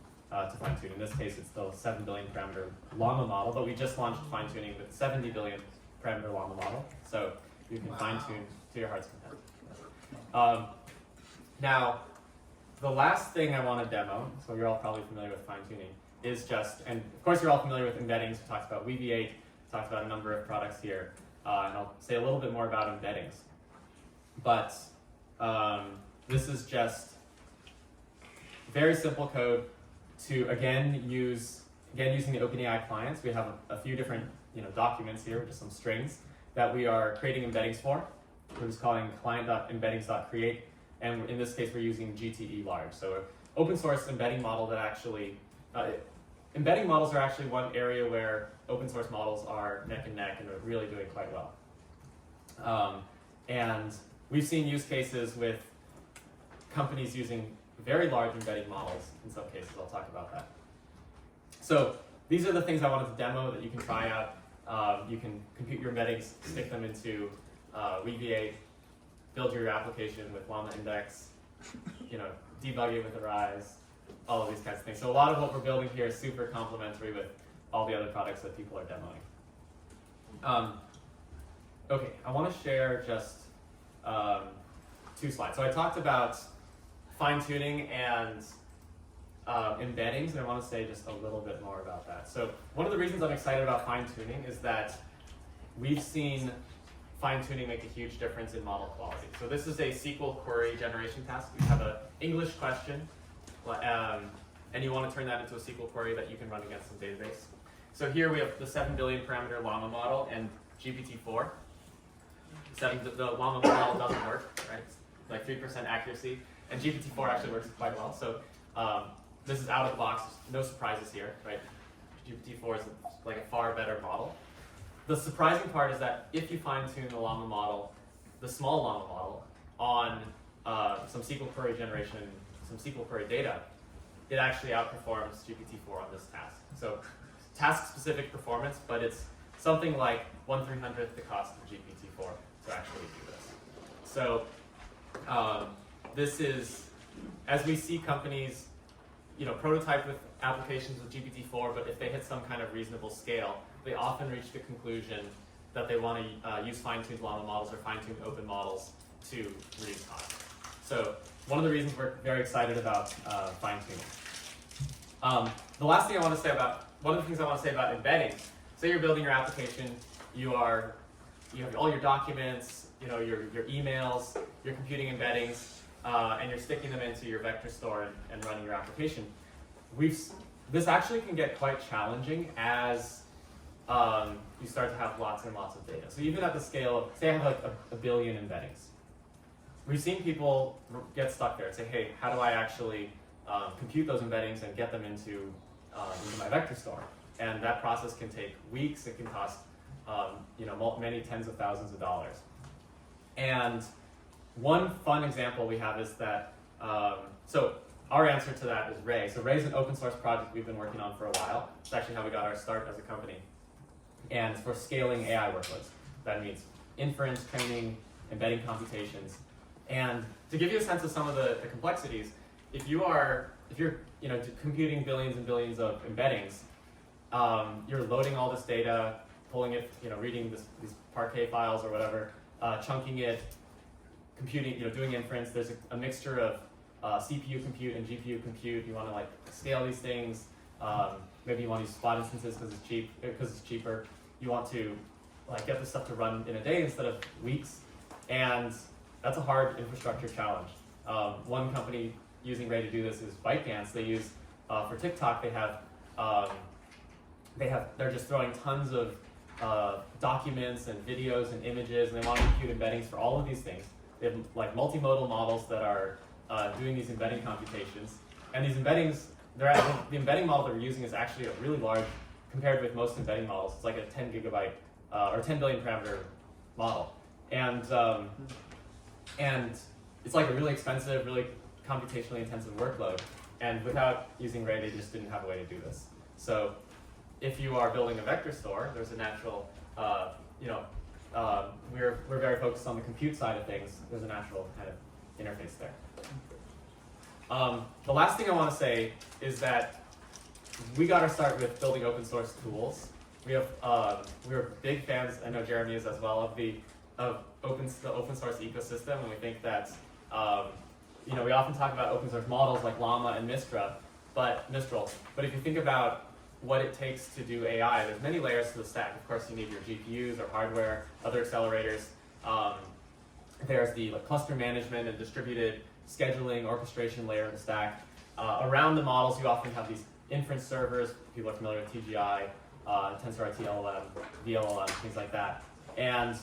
fine tune. In this case, it's the 7 billion parameter Llama model, but we just launched fine tuning with 70 billion parameter Llama model, so you can fine tune to your heart's content. Now, the last thing I want to demo, so you're all probably familiar with fine tuning, is just, and of course you're all familiar with embeddings. We talked about Weaviate, talked about a number of products here, and I'll say a little bit more about embeddings. But this is just very simple code to using the OpenAI clients. We have a few different documents here, just some strings that we are creating embeddings for. We're just calling client.embeddings.create, and in this case we're using GTE large. So open source embedding model that actually embedding models are actually one area where open source models are neck and neck and are really doing quite well. And we've seen use cases with companies using very large embedding models in some cases. I'll talk about that. So these are the things I wanted to demo that you can try out. You can compute your embeddings, stick them into Weaviate, build your application with Llama Index, debug it with Arise, all of these kinds of things. So a lot of what we're building here is super complementary with all the other products that people are demoing. Okay, I want to share just 2 slides. So I talked about fine-tuning and embeddings, and I want to say just a little bit more about that. So one of the reasons I'm excited about fine-tuning is that we've seen fine-tuning make a huge difference in model quality. So this is a SQL query generation task. We have an English question, and you want to turn that into a SQL query that you can run against some database. So here we have the 7 billion parameter Llama model and GPT-4. The Llama model doesn't work, right? It's like 3% accuracy, and GPT-4 actually works quite well. So this is out of the box, no surprises here, right? GPT-4 is like a far better model. The surprising part is that if you fine-tune the Llama model, the small Llama model, on some SQL query generation, some SQL query data, it actually outperforms GPT-4 on this task. So task-specific performance, but it's something like 1/300th the cost of GPT-4 to actually do this. So this is, as we see companies, prototype with applications with GPT-4, but if they hit some kind of reasonable scale, they often reach the conclusion that they want to use fine-tuned llama models or fine-tuned open models to reduce costs. So one of the reasons we're very excited about fine-tuning. The last thing I want to say about, one of the things I want to say about embedding, say you're building your application, you have all your documents, your emails, your computing embeddings, and you're sticking them into your vector store and running your application. This actually can get quite challenging as you start to have lots and lots of data. So even at the scale of, say I have like a billion embeddings, we've seen people get stuck there and say, hey, how do I actually compute those embeddings and get them into my vector store? And that process can take weeks. It can cost many tens of thousands of dollars. And one fun example we have is that, so our answer to that is Ray. So Ray's an open source project we've been working on for a while. It's actually how we got our start as a company. And for scaling AI workloads. That means inference, training, embedding computations. And to give you a sense of some of the complexities, if you're computing billions and billions of embeddings, you're loading all this data, pulling it, reading these Parquet files or whatever, chunking it, computing, doing inference. There's a mixture of CPU compute and GPU compute. You want to scale these things. Maybe you want to use spot instances because it's cheaper. You want to get this stuff to run in a day instead of weeks, and that's a hard infrastructure challenge. One company using Ray to do this is ByteDance. They use for TikTok. They're just throwing tons of documents and videos and images, and they want to compute embeddings for all of these things. They have multimodal models that are doing these embedding computations, and these embeddings, the embedding model they're using is actually a really large, compared with most embedding models. It's like a 10 gigabyte or 10 billion parameter model, and it's like a really expensive, really computationally intensive workload. And without using Ray, they just didn't have a way to do this. So if you are building a vector store, there's a natural, we're very focused on the compute side of things. There's a natural kind of interface there. The last thing I want to say is that we got our start with building open source tools. We're big fans, I know Jeremy is as well, of the open source ecosystem, and we think that we often talk about open source models like Llama and Mistral, but if you think about what it takes to do AI, there's many layers to the stack. Of course, you need your GPUs or hardware, other accelerators. There's the cluster management and distributed scheduling, orchestration layer of the stack. Around the models, you often have these inference servers. People are familiar with TGI, TensorRT LLM, VLLM, things like that. And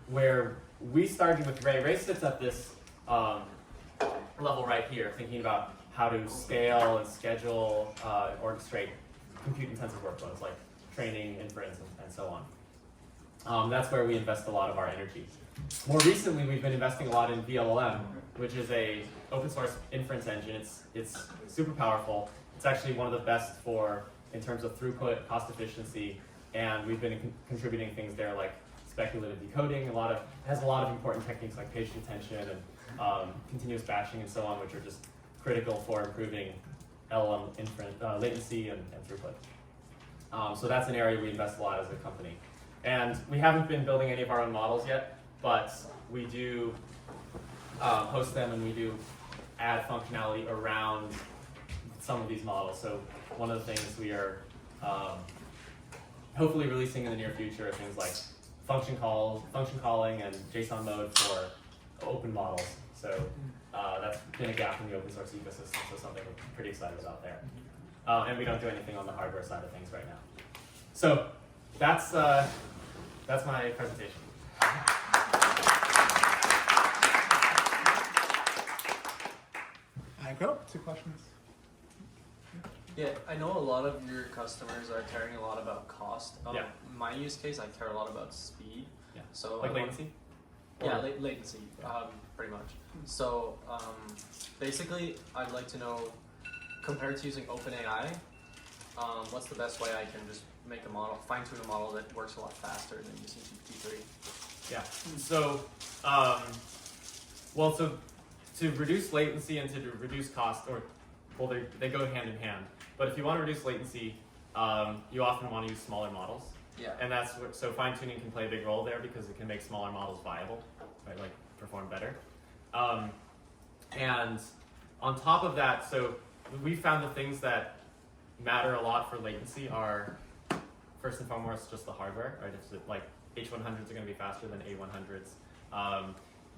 where we started with Ray sits at this level right here, thinking about how to scale and schedule, orchestrate compute-intensive workloads like training, inference, and so on. That's where we invest a lot of our energy. More recently, we've been investing a lot in VLLM, which is a open source inference engine. It's super powerful. It's actually one of the best in terms of throughput, cost efficiency, and we've been contributing things there like speculative decoding. It has a lot of important techniques like patient attention and continuous batching and so on, which are just critical for improving LLM latency and throughput. So that's an area we invest a lot as a company. And we haven't been building any of our own models yet, but we do host them, and we do add functionality around some of these models. So one of the things we are hopefully releasing in the near future are things like function calling and JSON mode for open models. So that's been a gap in the open source ecosystem, so something we're pretty excited about there. And we don't do anything on the hardware side of things right now. So that's my presentation. Go. 2 questions. Yeah, I know a lot of your customers are caring a lot about cost. Yeah. My use case, I care a lot about speed. Yeah. So like latency? Yeah, latency, pretty much. So basically, I'd like to know, compared to using OpenAI, what's the best way I can just make a model, fine tune a model that works a lot faster than using GPT-3? Yeah. So, well, so to reduce latency and to reduce cost, or well, they go hand in hand. But if you want to reduce latency, you often want to use smaller models. Yeah. And that's what, so fine tuning can play a big role there because it can make smaller models viable, right? Like perform better. And on top of that, so we found the things that matter a lot for latency are first and foremost just the hardware, right? It's like H100s are going to be faster than A100s.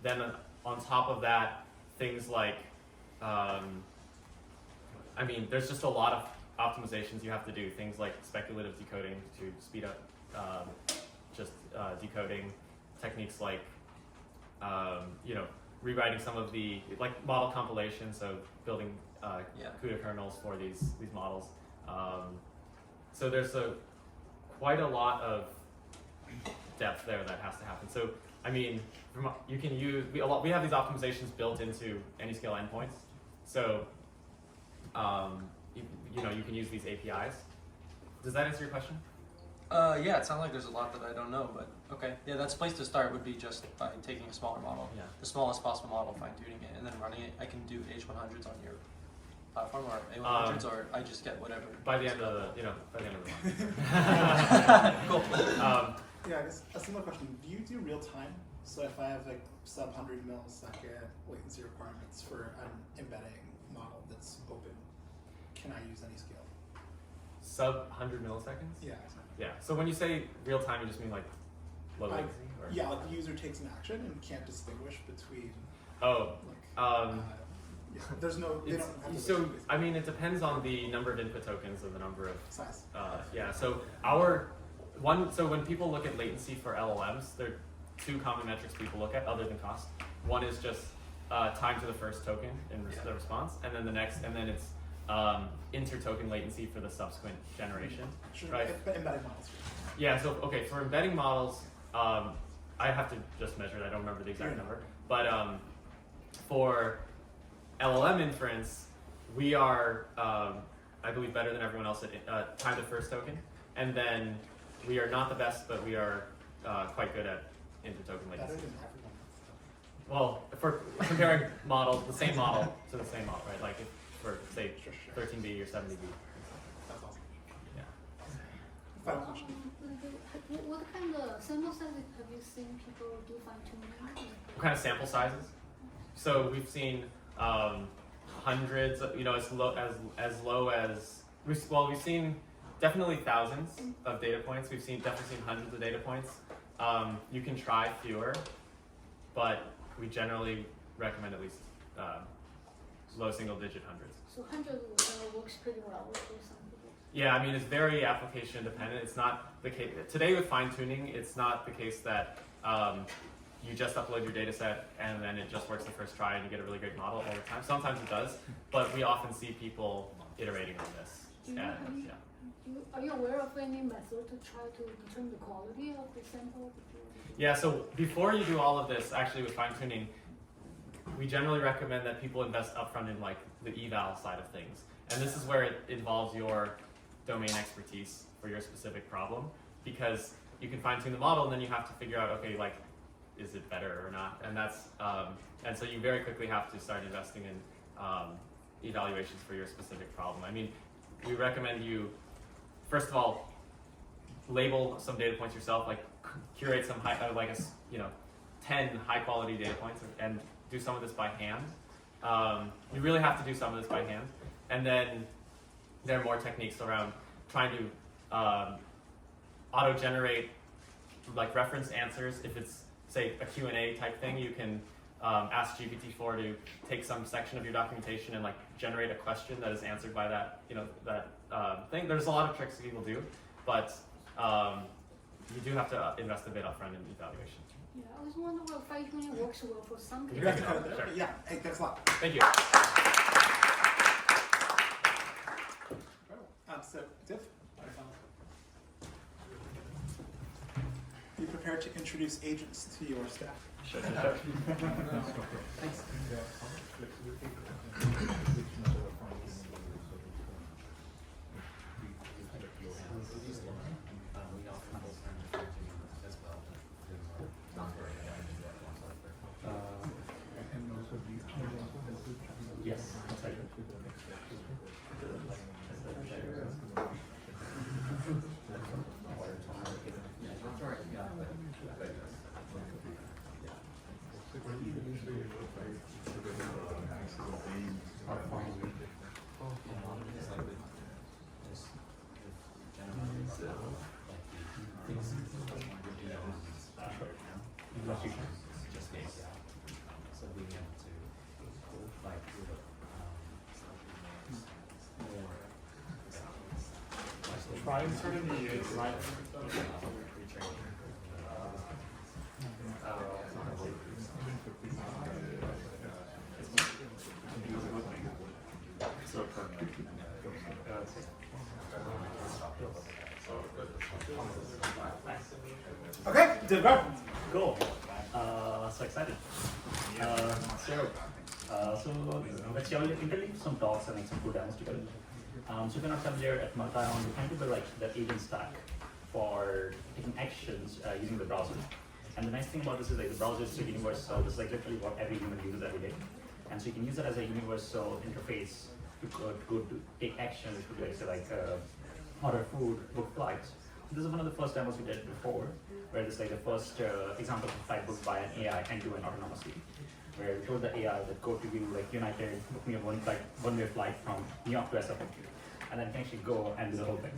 Then on top of that, things like, I mean, there's just a lot of optimizations you have to do. Things like speculative decoding to speed up decoding. Techniques like, you know, rewriting some of the like model compilation, so building CUDA kernels for these models. So there's quite a lot of depth there that has to happen. So I mean, you can use we have these optimizations built into AnyScale endpoints. So you know, you can use these APIs. Does that answer your question? Yeah, it sounds like there's a lot that I don't know, but okay. Yeah, that's a place to start would be just by taking a smaller model, the smallest possible model, fine-tuning it, and then running it. I can do H100s on your platform or A100s, or I just get whatever. By the end of the, by the end of the month. Cool. Yeah, I guess a similar question. Do you do real time? So if I have like sub 100 millisecond latency requirements for an embedding model that's open, can I use AnyScale? Sub 100 milliseconds? Yeah. Yeah. So when you say real time, you just mean like low latency? Or? Yeah, like the user takes an action and can't distinguish between. Oh. Yeah, there's no. They don't have to so I mean, it depends on the number of input tokens and the number of size. Yeah. So So when people look at latency for LLMs, there are two common metrics people look at other than cost. One is just time to the first token in the response, and then the next, and then it's inter-token latency for the subsequent generation. Sure, right? Embedding models. Yeah, so okay, for embedding models, I have to just measure it, I don't remember the exact number. But for LLM inference, we are, I believe, better than everyone else at time to first token. And then we are not the best, but we are quite good at inter-token latency. Better than everyone else. Well, for comparing models, the same model to the same model, right? Like if for, say, 13B or 70B. That's awesome. Yeah. Final question. What kind of sample sizes have you seen people do fine-tuning? What kind of sample sizes? So we've seen hundreds, you know, as low as we've seen definitely thousands of data points. We've definitely seen hundreds of data points. You can try fewer, but we generally recommend at least low single-digit hundreds. So 100 works pretty well with some people. Yeah, I mean, it's very application dependent. It's not the case today with fine tuning. It's not the case that you just upload your data set and then it just works the first try and you get a really great model all the time. Sometimes it does, but we often see people iterating on this. Are you aware of any method to try to determine the quality of the sample? Yeah, so before you do all of this, actually with fine tuning, we generally recommend that people invest upfront in like the eval side of things. And this is where it involves your domain expertise for your specific problem, because you can fine tune the model and then you have to figure out, okay, like, is it better or not? And that's, and so you very quickly have to start investing in evaluations for your specific problem. I mean, we recommend you, first of all, label some data points yourself, like curate some 10 high quality data points and do some of this by hand. You really have to do some of this by hand. And then there are more techniques around trying to auto-generate like reference answers. If it's, say, a Q&A type thing, you can ask GPT-4 to take some section of your documentation and like generate a question that is answered by that, thing. There's a lot of tricks that people do, but you do have to invest a bit upfront in evaluation. Yeah, I was wondering why fine-tuning works well for some You cases. guys can sure. Yeah, hey, thanks a lot. Thank you. So, Tiff, be prepared to introduce agents to your staff. Sure. Thanks. try and start a new slide. Okay, did good. Cool. So excited. So let's interleave some talks and like some cool demos together. So if you're not familiar at Multion, we kind of build like the agent stack for taking actions using the browser. And the nice thing about this is like the browser is so universal. This is like literally what every human uses every day. And so you can use it as a universal interface to go to take action, which would be like, say, like order food, book flights. This is one of the first demos we did before, where this is like the first example of a flight booked by an AI end-to-end autonomously, where we told the AI that go to you like United, book me a one-way flight from New York to SFO, and then you can actually go and do the whole thing.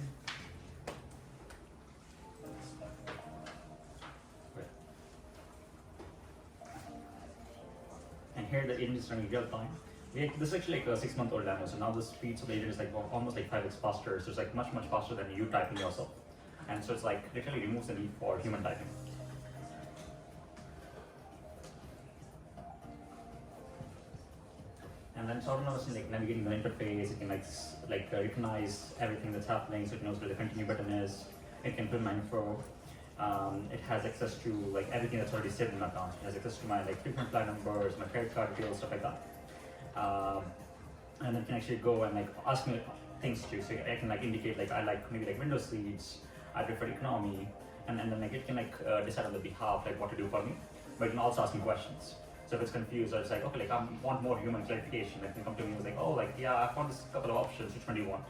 And here the agent is running real time. This is actually like a 6-month-old demo, so now the speeds of the agent is like almost like 5x faster, so it's like much faster than you typing yourself. And so it's like literally removes the need for human typing. And then it's autonomously like navigating the interface. It can like recognize everything that's happening, so it knows where the continue button is. It can put my info. It has access to like everything that's already saved in my account. It has access to my like frequent flight numbers, my credit card details, stuff like that. And it can actually go and like ask me things too. So I can like indicate like I like maybe like window seats. I prefer economy, and then like it can like decide on the behalf like what to do for me, but it can also ask me questions. So if it's confused or it's like okay, like I want more human clarification, it can come to me and it's like oh like yeah I found this couple of options, which one do you want?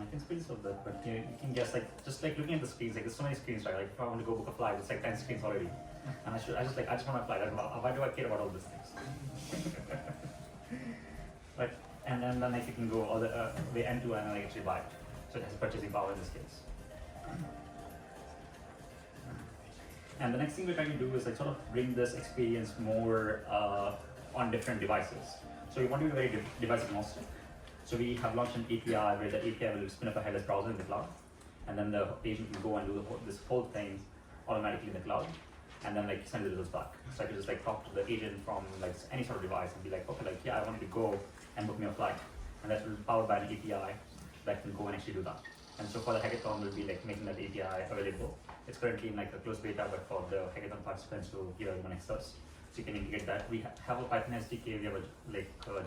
I can speed this up a bit, but you can guess like just like looking at the screens, like there's so many screens, right? Like if I want to go book a flight, it's like 10 screens already, and I just want a flight. Why do I care about all these things? Like and then like you can go all the way end to end and like actually buy it. So it has purchasing power in this case. And the next thing we're trying to do is like sort of bring this experience more on different devices. So we want to be very device agnostic. So we have launched an API where the API will spin up a headless browser in the cloud, and then the agent will go and do this whole thing automatically in the cloud, and then like send the results back. So I can just like talk to the agent from like any sort of device and be like, okay, like yeah, I wanted to go and book me a flight, and that will be powered by an API that can go and actually do that. And so for the hackathon, we'll be like making that API available. It's currently in like a closed beta, but for the hackathon participants who hear the next steps, so you can integrate that. We have a Python SDK, we have a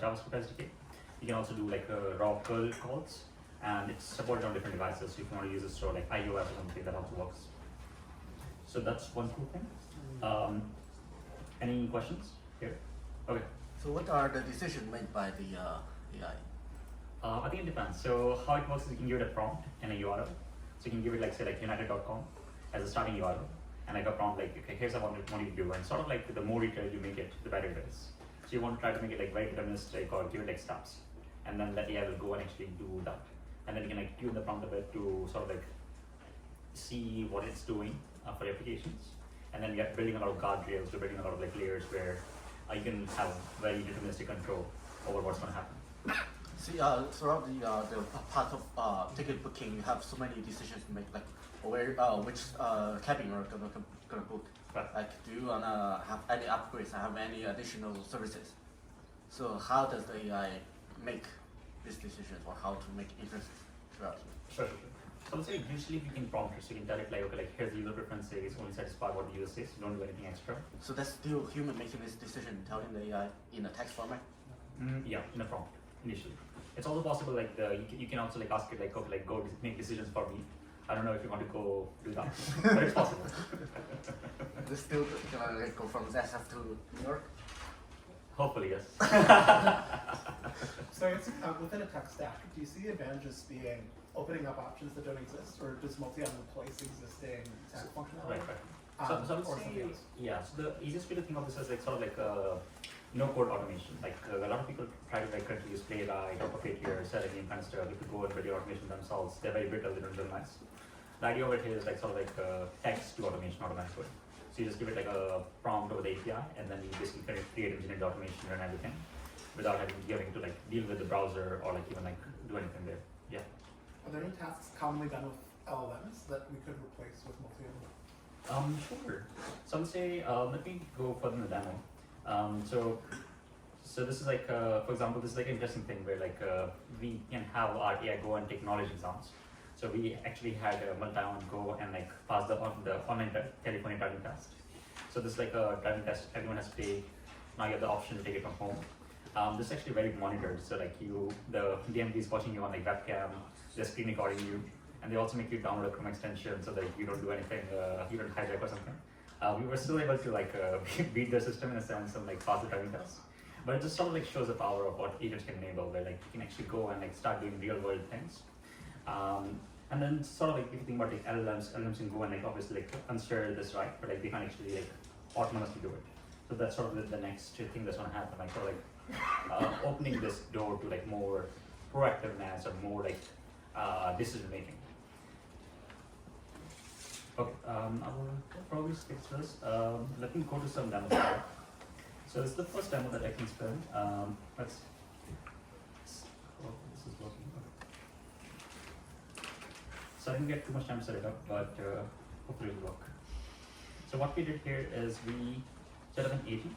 JavaScript SDK. You can also do like raw curl calls, and it's supported on different devices. So if you want to use this for like iOS or something, that also works. So that's one cool thing. Any questions here? Okay. So what are the decisions made by the AI? I think it depends. So how it works is you can give it a prompt and a URL. So you can give it like say like united.com as a starting URL, and like a prompt like okay, here's what you want to do, and sort of like the more detailed you make it, the better it is. So you want to try to make it like very deterministic or give it like steps, and then the AI will go and actually do that, and then you can like tune the prompt a bit to sort of like see what it's doing for your applications, and then you're building a lot of guardrails, you're building a lot of like layers where you can have very deterministic control over what's going to happen. See, throughout the part of ticket booking, you have so many decisions to make, like where which cabin you're gonna book. Right. Like, do you wanna have any upgrades? Have any additional services? So how does the AI make these decisions, or how to make inferences throughout? Sure. So let's say usually we can prompt it, so you can tell it like okay, like here's the user preferences, only satisfy what the user says, you don't do anything extra. So that's still human making this decision, telling the AI in a text format. Yeah, in a prompt initially. It's also possible like you can also like ask it like okay, like go make decisions for me. I don't know if you want to go do that, but it's possible. This still gonna like, go from SF to New York? Hopefully, yes. So I guess within a tech stack, do you see advantages being opening up options that don't exist, or does multi-on replace existing tech functionality? Right. So I would say, yeah, so the easiest way to think of this is like sort of like no code automation. Like a lot of people try to like currently use Playwright or Puppeteer, Selenium kind of stuff. You could go and build your automation themselves. They're very brittle, they don't do nice. The idea over here is like sort of like text to automation automatic code. So you just give it like a prompt over the API, and then you basically kind of create engineered automation and everything, without having to like deal with the browser or like even like do anything there. Yeah. Are there any tasks commonly done with LLMs that we could replace with multi-agent? Sure. So let's say, let me go further in the demo. So this is like, for example, this is like an interesting thing where like we can have our AI go and take knowledge exams. So we actually had Meltdown go and like pass the online California driving test. So this is like a driving test everyone has to take. Now you have the option to take it from home. This is actually very monitored. So like the DMV is watching you on like webcam, they're screen recording you, and they also make you download a Chrome extension so that you don't do anything, you don't hijack or something. We were still able to like beat the system in a sense and like pass the driving test. But it just sort of like shows the power of what agents can enable, where like you can actually go and like start doing real world things. And then sort of like if you think about like LLMs can go and like obviously like unsure this, right? But like they can actually like autonomously do it. So that's sort of the next thing that's gonna happen, like sort of like opening this door to like more proactiveness or more like decision making. Okay, I will probably skip this. Let me go to some demos. So this is the first demo that I can spend. Let's. Oh, this is working. Okay. So I didn't get too much time to set it up, but hopefully it will work. So what we did here is we set up an agent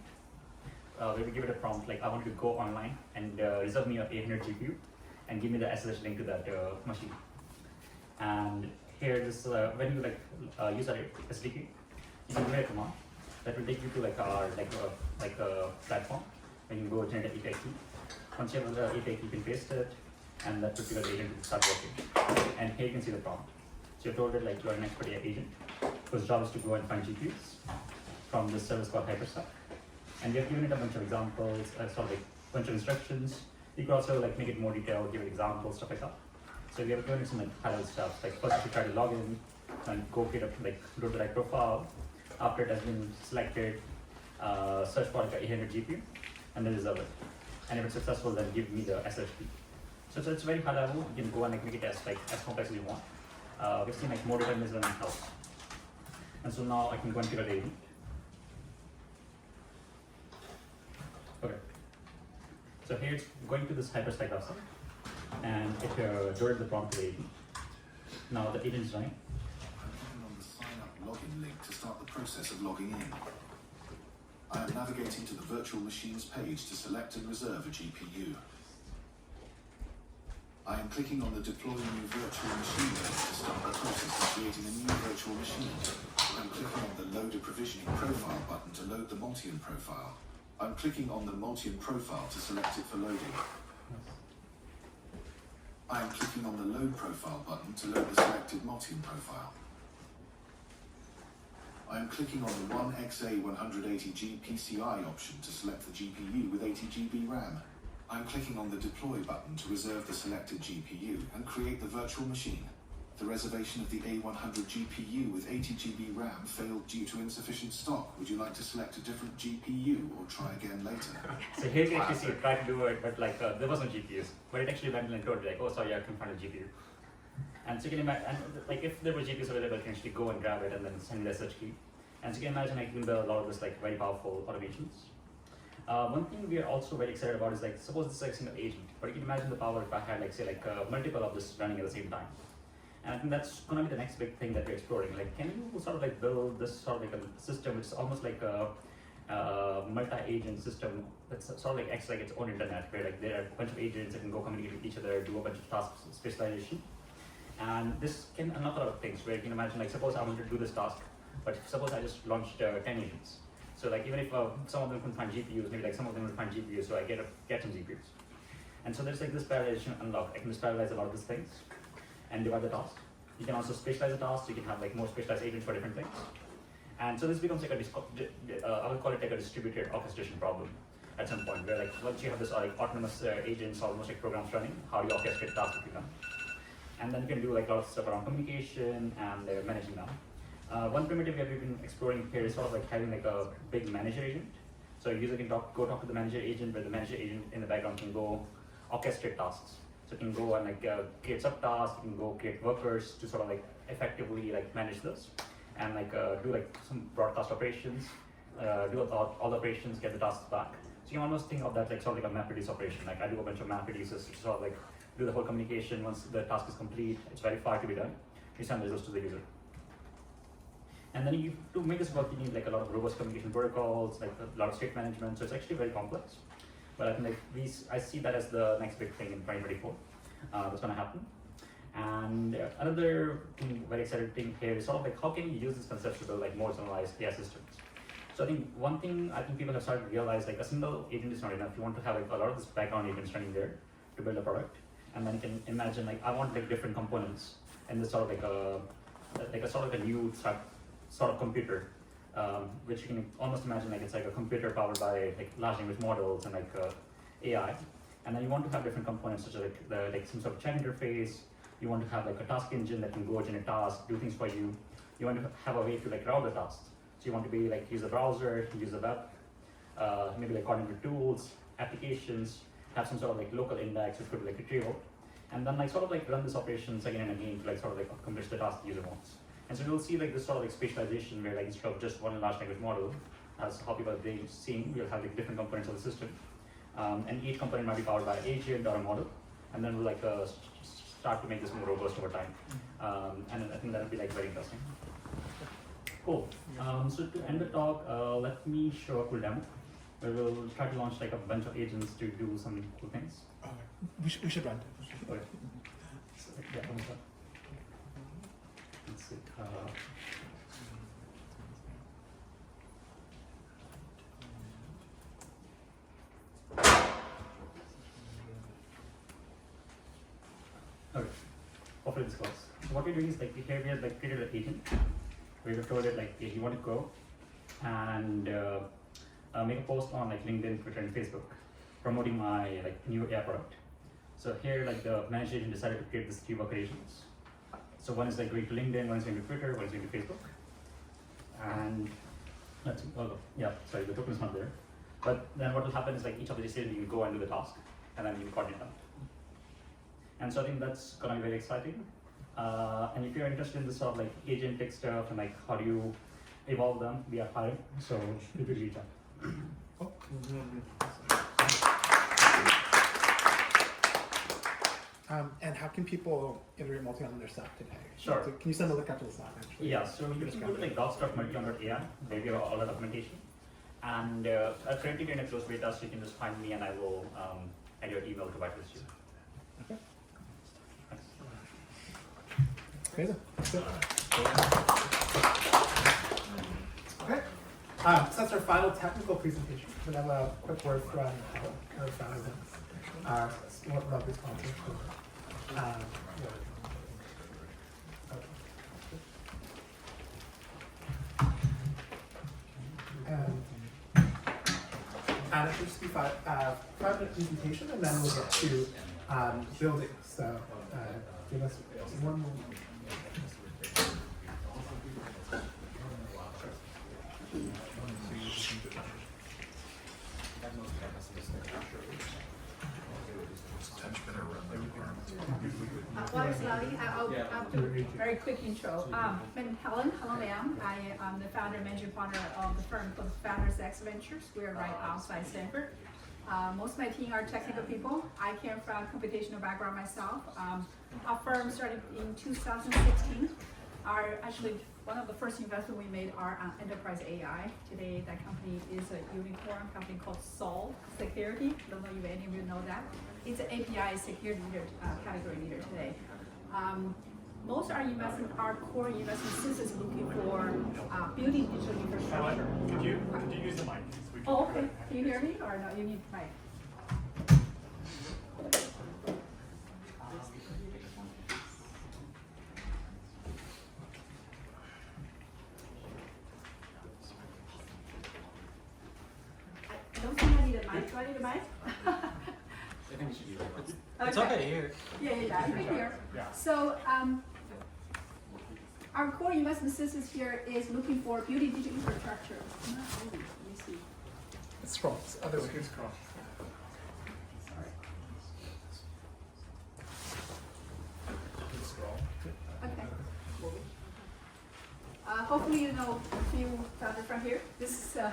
where we give it a prompt like I want you to go online and reserve me a 800 GPU and give me the SSH link to that machine. And here, this when you like use our SDK, you can create a command that will take you to like our like a platform. And you can go generate an API key. Once you have the API key, you can paste it, and that particular agent will start working. And here you can see the prompt. So you told it like you are an expert AI agent whose job is to go and find GPUs from this service called Hyperstack. And we have given it a bunch of examples, sort of like a bunch of instructions. You could also like make it more detailed, give it examples, stuff like that. So we have given it some like high-level stuff. Like first, you try to log in and go create a go to the right profile. After it has been selected, search for like a 800 GPU, and then reserve it. And if it's successful, then give me the SSH key. So it's very high level. You can go and like make it as complex as you want. We've seen like more determinism and help. And so now I can go and create an agent. Okay. So here it's going to this Hyperstack website, and it loaded the prompt to the agent. Now the agent is running. I'm clicking on the sign up login link to start the process of logging in. I am navigating to the virtual machines page to select and reserve a GPU. I am clicking on the deploy new virtual machine link to start the process of creating a new virtual machine. I'm clicking on the load a provisioning profile button to load the Multian profile. I'm clicking on the Multian profile to select it for loading. I am clicking on the load profile button to load the selected Multian profile. I am clicking on the 1XA180G PCI option to select the GPU with 80 GB RAM. I'm clicking on the deploy button to reserve the selected GPU and create the virtual machine. The reservation of the A100 GPU with 80 GB RAM failed due to insufficient stock. Would you like to select a different GPU or try again later? So here you can actually see it tried to do it, but like there was no GPUs. But it actually went and told you like, oh sorry, I couldn't find a GPU. And so you can imagine, and like if there were GPUs available, you can actually go and grab it and then send the SSH key. And so you can imagine like you can build a lot of this like very powerful automations. One thing we are also very excited about is like suppose this is like a single agent, but you can imagine the power if I had like say like multiple of this running at the same time. And I think that's going to be the next big thing that we're exploring. Like, can you sort of like build this sort of like a system which is almost like a multi-agent system that sort of like acts like its own internet, where like there are a bunch of agents that can go communicate with each other, do a bunch of task specialization. And this can unlock a lot of things where you can imagine like suppose I want to do this task, but suppose I just launched 10 agents. So like even if some of them can find GPUs, maybe like some of them will find GPUs, so I get some GPUs. And so there's like this parallelization unlock. I can just parallelize a lot of these things and divide the task. You can also specialize the task, so you can have like more specialized agents for different things. And so this becomes like I would call it like a distributed orchestration problem at some point, where like once you have this like autonomous agents, almost like programs running, how do you orchestrate tasks between them? And then you can do like a lot of stuff around communication and managing them. One primitive we have been exploring here is sort of like having like a big manager agent. So a user can go talk to the manager agent, where the manager agent in the background can go orchestrate tasks. So it can go and like create subtasks, it can go create workers to sort of like effectively like manage those, and like do like some broadcast operations, do all the operations, get the tasks back. So you can almost think of that like sort of like a map reduce operation. Like I do a bunch of map reduces to sort of like do the whole communication. Once the task is complete, it's verified to be done, you send the results to the user. And then to make this work, you need like a lot of robust communication protocols, like a lot of state management. So it's actually very complex. But I think like I see that as the next big thing in 2024 that's going to happen. And another thing, very exciting thing here is sort of like how can you use this concept to build like more generalized AI systems. So I think one thing I think people have started to realize, like a single agent is not enough. You want to have like a lot of this background agents running there to build a product. And then you can imagine like I want like different components in this sort of like a sort of a new sort of computer, which you can almost imagine like it's like a computer powered by like large language models and like AI. And then you want to have different components such as like some sort of chat interface. You want to have like a task engine that can go generate tasks, do things for you. You want to have a way to like route the tasks. So you want to be like use a browser, use a web, maybe like coordinated tools, applications, have some sort of like local index which could be like retrieval, and then like sort of like run this operations again and again to like sort of like accomplish the task the user wants. And so you'll see like this sort of like spatialization where like instead of just one large language model, as how people are seeing, we'll have like different components of the system, and each component might be powered by an agent or a model, and then we'll like start to make this more robust over time. And I think that'll be like very interesting. Cool. So to end the talk, let me show a cool demo where we'll try to launch like a bunch of agents to do some cool things. We should run. Okay. So, yeah, one second. Let's see. Okay. Hopefully this works. So what we're doing is like here we have like created an agent. We've told it like if you want to go and make a post on like LinkedIn, Twitter, and Facebook, promoting my like new AI product. So here like the manager agent decided to create these 3 worker agents. So one is like going to LinkedIn, one is going to Twitter, one is going to Facebook. And let's yeah, sorry, the token is not there. But then what will happen is like each of these agents you can go and do the task, and then you coordinate them. And so I think that's gonna be very exciting. And if you're interested in this sort of like agentic stuff and like how do you evolve them, we are hiring. So feel free to reach out. And how can people integrate multi on their stack today? Sure. So can you send a link up to the Slack actually? Yeah, so you can go to like docs.multion.ai, there we have all the documentation. And I'm currently in a closed beta, so you can just find me and I will add your email to whitelist you. Okay. Thanks. Amazing. Okay. So that's our final technical presentation. We're going to have a quick word from our founder, our lovely sponsor. And it should just be 5-minute presentation, and then we'll get to building. So give us one more. Well, slowly, I'll do a very quick intro. I'm Helen Lam. I am the founder and managing partner of the firm called Founders X Ventures. We're right outside Stanford. Most of my team are technical people. I came from a computational background myself. Our firm started in 2016. Actually, one of the first investments we made are on enterprise AI. Today, that company is a unicorn company called Sol Security. Don't know if any of you know that. It's an API security leader, category leader today. Most of our investment, our core investment thesis is looking for building digital infrastructure. Could you use the mic? So we can Okay. Can you hear me or no? You need the mic. I don't think I need a mic. Do I need a mic? I think we should use it. It's Okay. okay to hear. Yeah, you can hear. Yeah. So our core investment thesis here is looking for building digital infrastructure. Let me see. Scroll. It's other way. Scroll. Sorry. Scroll. Okay. Hopefully you know a few founders from here. This is the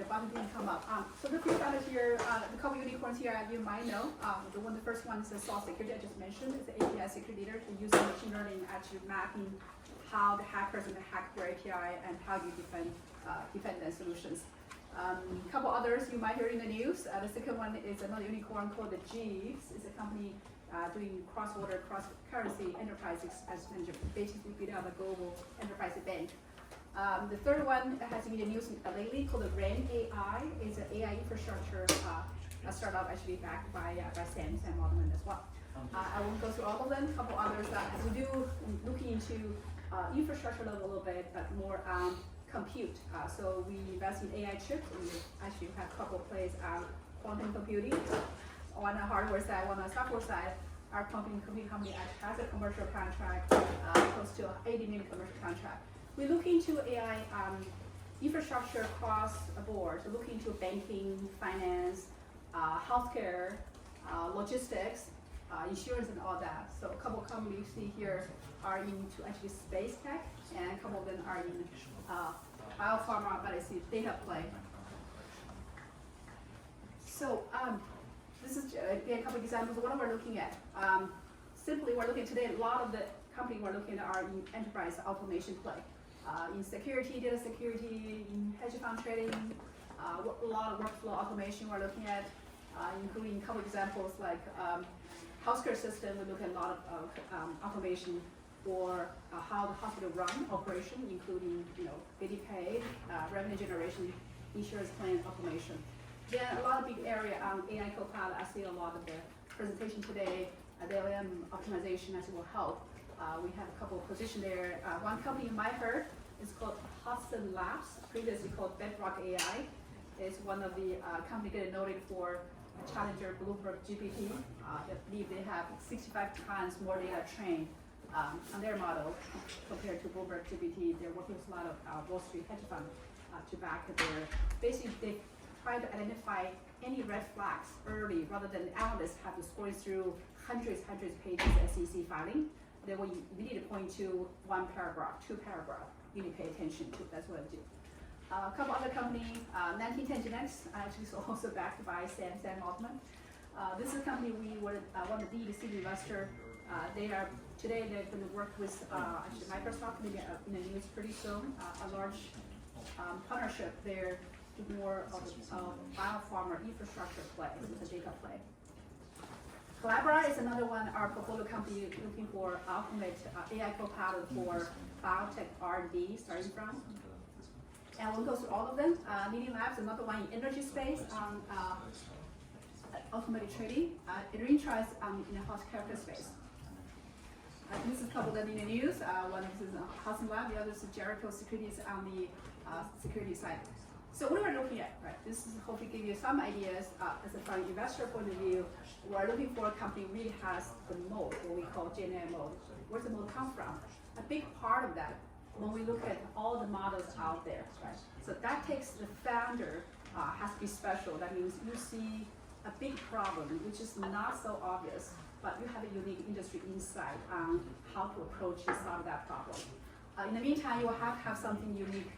bottom didn't come up. So the few founders here, the couple unicorns here you might know. The first one is the Sol Security I just mentioned. It's the API security leader using machine learning actually mapping how the hackers and hack your API and how you defend their solutions. A couple others you might hear in the news. The second one is another unicorn called the Jeeves. It's a company doing cross-border, cross-currency enterprise expense management, basically building out a global enterprise bank. The third one has been in the news lately called the RAN AI. It's an AI infrastructure a startup actually backed by Sam Altman as well. I won't go through all of them. A couple others that we do looking into infrastructure level a little bit, but more compute. So we invest in AI chips, and we actually have a couple of plays quantum computing. On the hardware side, on the software side, our compute company actually has a commercial contract, close to 80 million commercial contract. We look into AI infrastructure across the board. So look into banking, finance, healthcare, logistics, insurance, and all that. So a couple of companies you see here are into actually space tech, and a couple of them are in biopharma, but I see data play. So this is again a couple of examples of what we're looking at. Simply, we're looking today. A lot of the companies we're looking at are in enterprise automation play, in security, data security, in hedge fund trading. A lot of workflow automation we're looking at, including a couple of examples like healthcare system. We look at a lot of automation for how the hospital run operation, including getting paid, revenue generation, insurance claim automation. Then a lot of big area on AI Copilot. I see a lot of the presentation today. The LLM optimization as will help. We have a couple of positions there. One company you might heard is called Hudson Labs, previously called Bedrock AI. It's one of the companies getting noted for a challenger Bloomberg GPT. I believe they have 65 times more data trained on their model compared to Bloomberg GPT. They're working with a lot of Wall Street hedge funds to back their, basically they try to identify any red flags early rather than analysts have to score through hundreds of pages of SEC filing. Then when you need to point to one paragraph, two paragraphs, you need to pay attention to. That's what I do. A couple other companies, 1910 Genetics, actually is also backed by Sam Altman. This is a company we were one of the lead seed investor. Today they're going to work with actually Microsoft, maybe in the news pretty soon. A large partnership there to more of biopharma infrastructure play, it's a data play. Collabora is another one, our portfolio company looking for ultimate AI Copilot for biotech R&D starting from. And we'll go through all of them. Leading Labs, another one in energy space on automated trading. Intra is in the healthcare space. This is a couple of them in the news. One is Hudson Lab, the other is Jericho Securities on the security side. So what are we looking at, right? This is hopefully give you some ideas as a from investor point of view. We're looking for a company really has the mode, what we call GenAI mode. Where's the mode come from? A big part of that, when we look at all the models out there, right? So that takes the founder has to be special. That means you see a big problem, which is not so obvious, but you have a unique industry insight on how to approach and solve that problem. In the meantime, you will have to have something unique.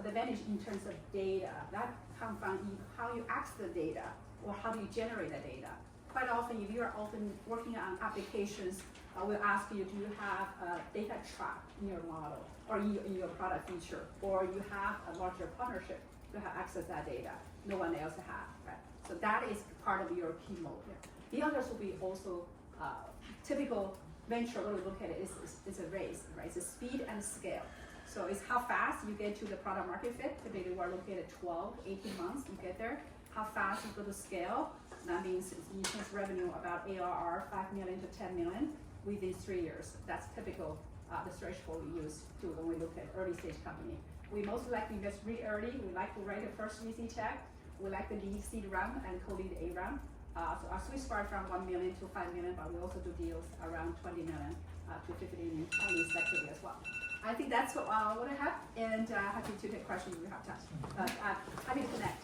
Advantage in terms of data that comes from how you access the data or how do you generate the data. Quite often, if you are often working on applications, we'll ask you, do you have a data trap in your model or in your product feature, or you have a larger partnership to have access to that data no one else has, right? So that is part of your key mode. The others will be also typical venture. When we look at it, it's a race, right? It's a speed and scale. So it's how fast you get to the product market fit. Typically, we're looking at 12, 18 months you get there. How fast you go to scale. That means in terms of revenue, about ARR, 5 million to 10 million within 3 years. That's typical, the threshold we use to when we look at early stage company. We most likely invest really early. We like to write the first VC check. We like the lead seed round and co-lead A round. So our sweet spot from 1 million to 5 million, but we also do deals around 20 million to 50 million, highly selectively as well. I think that's what I have, and happy to take questions if you have time. Happy to connect.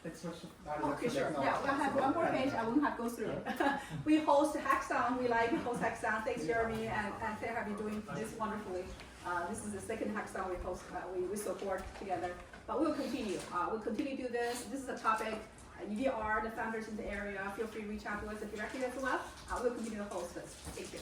Thanks so much. Okay, sure. Yeah, we'll have one more page. I won't have to go through. We host hackathon. We like to host hackathon. Thanks, Jeremy, and Claire have been doing this wonderfully. This is the second hackathon we host. We support together, but we'll continue. We'll continue to do this. This is a topic. If you are the founders in the area, feel free to reach out to us directly as well. We'll continue to host this. Thank you.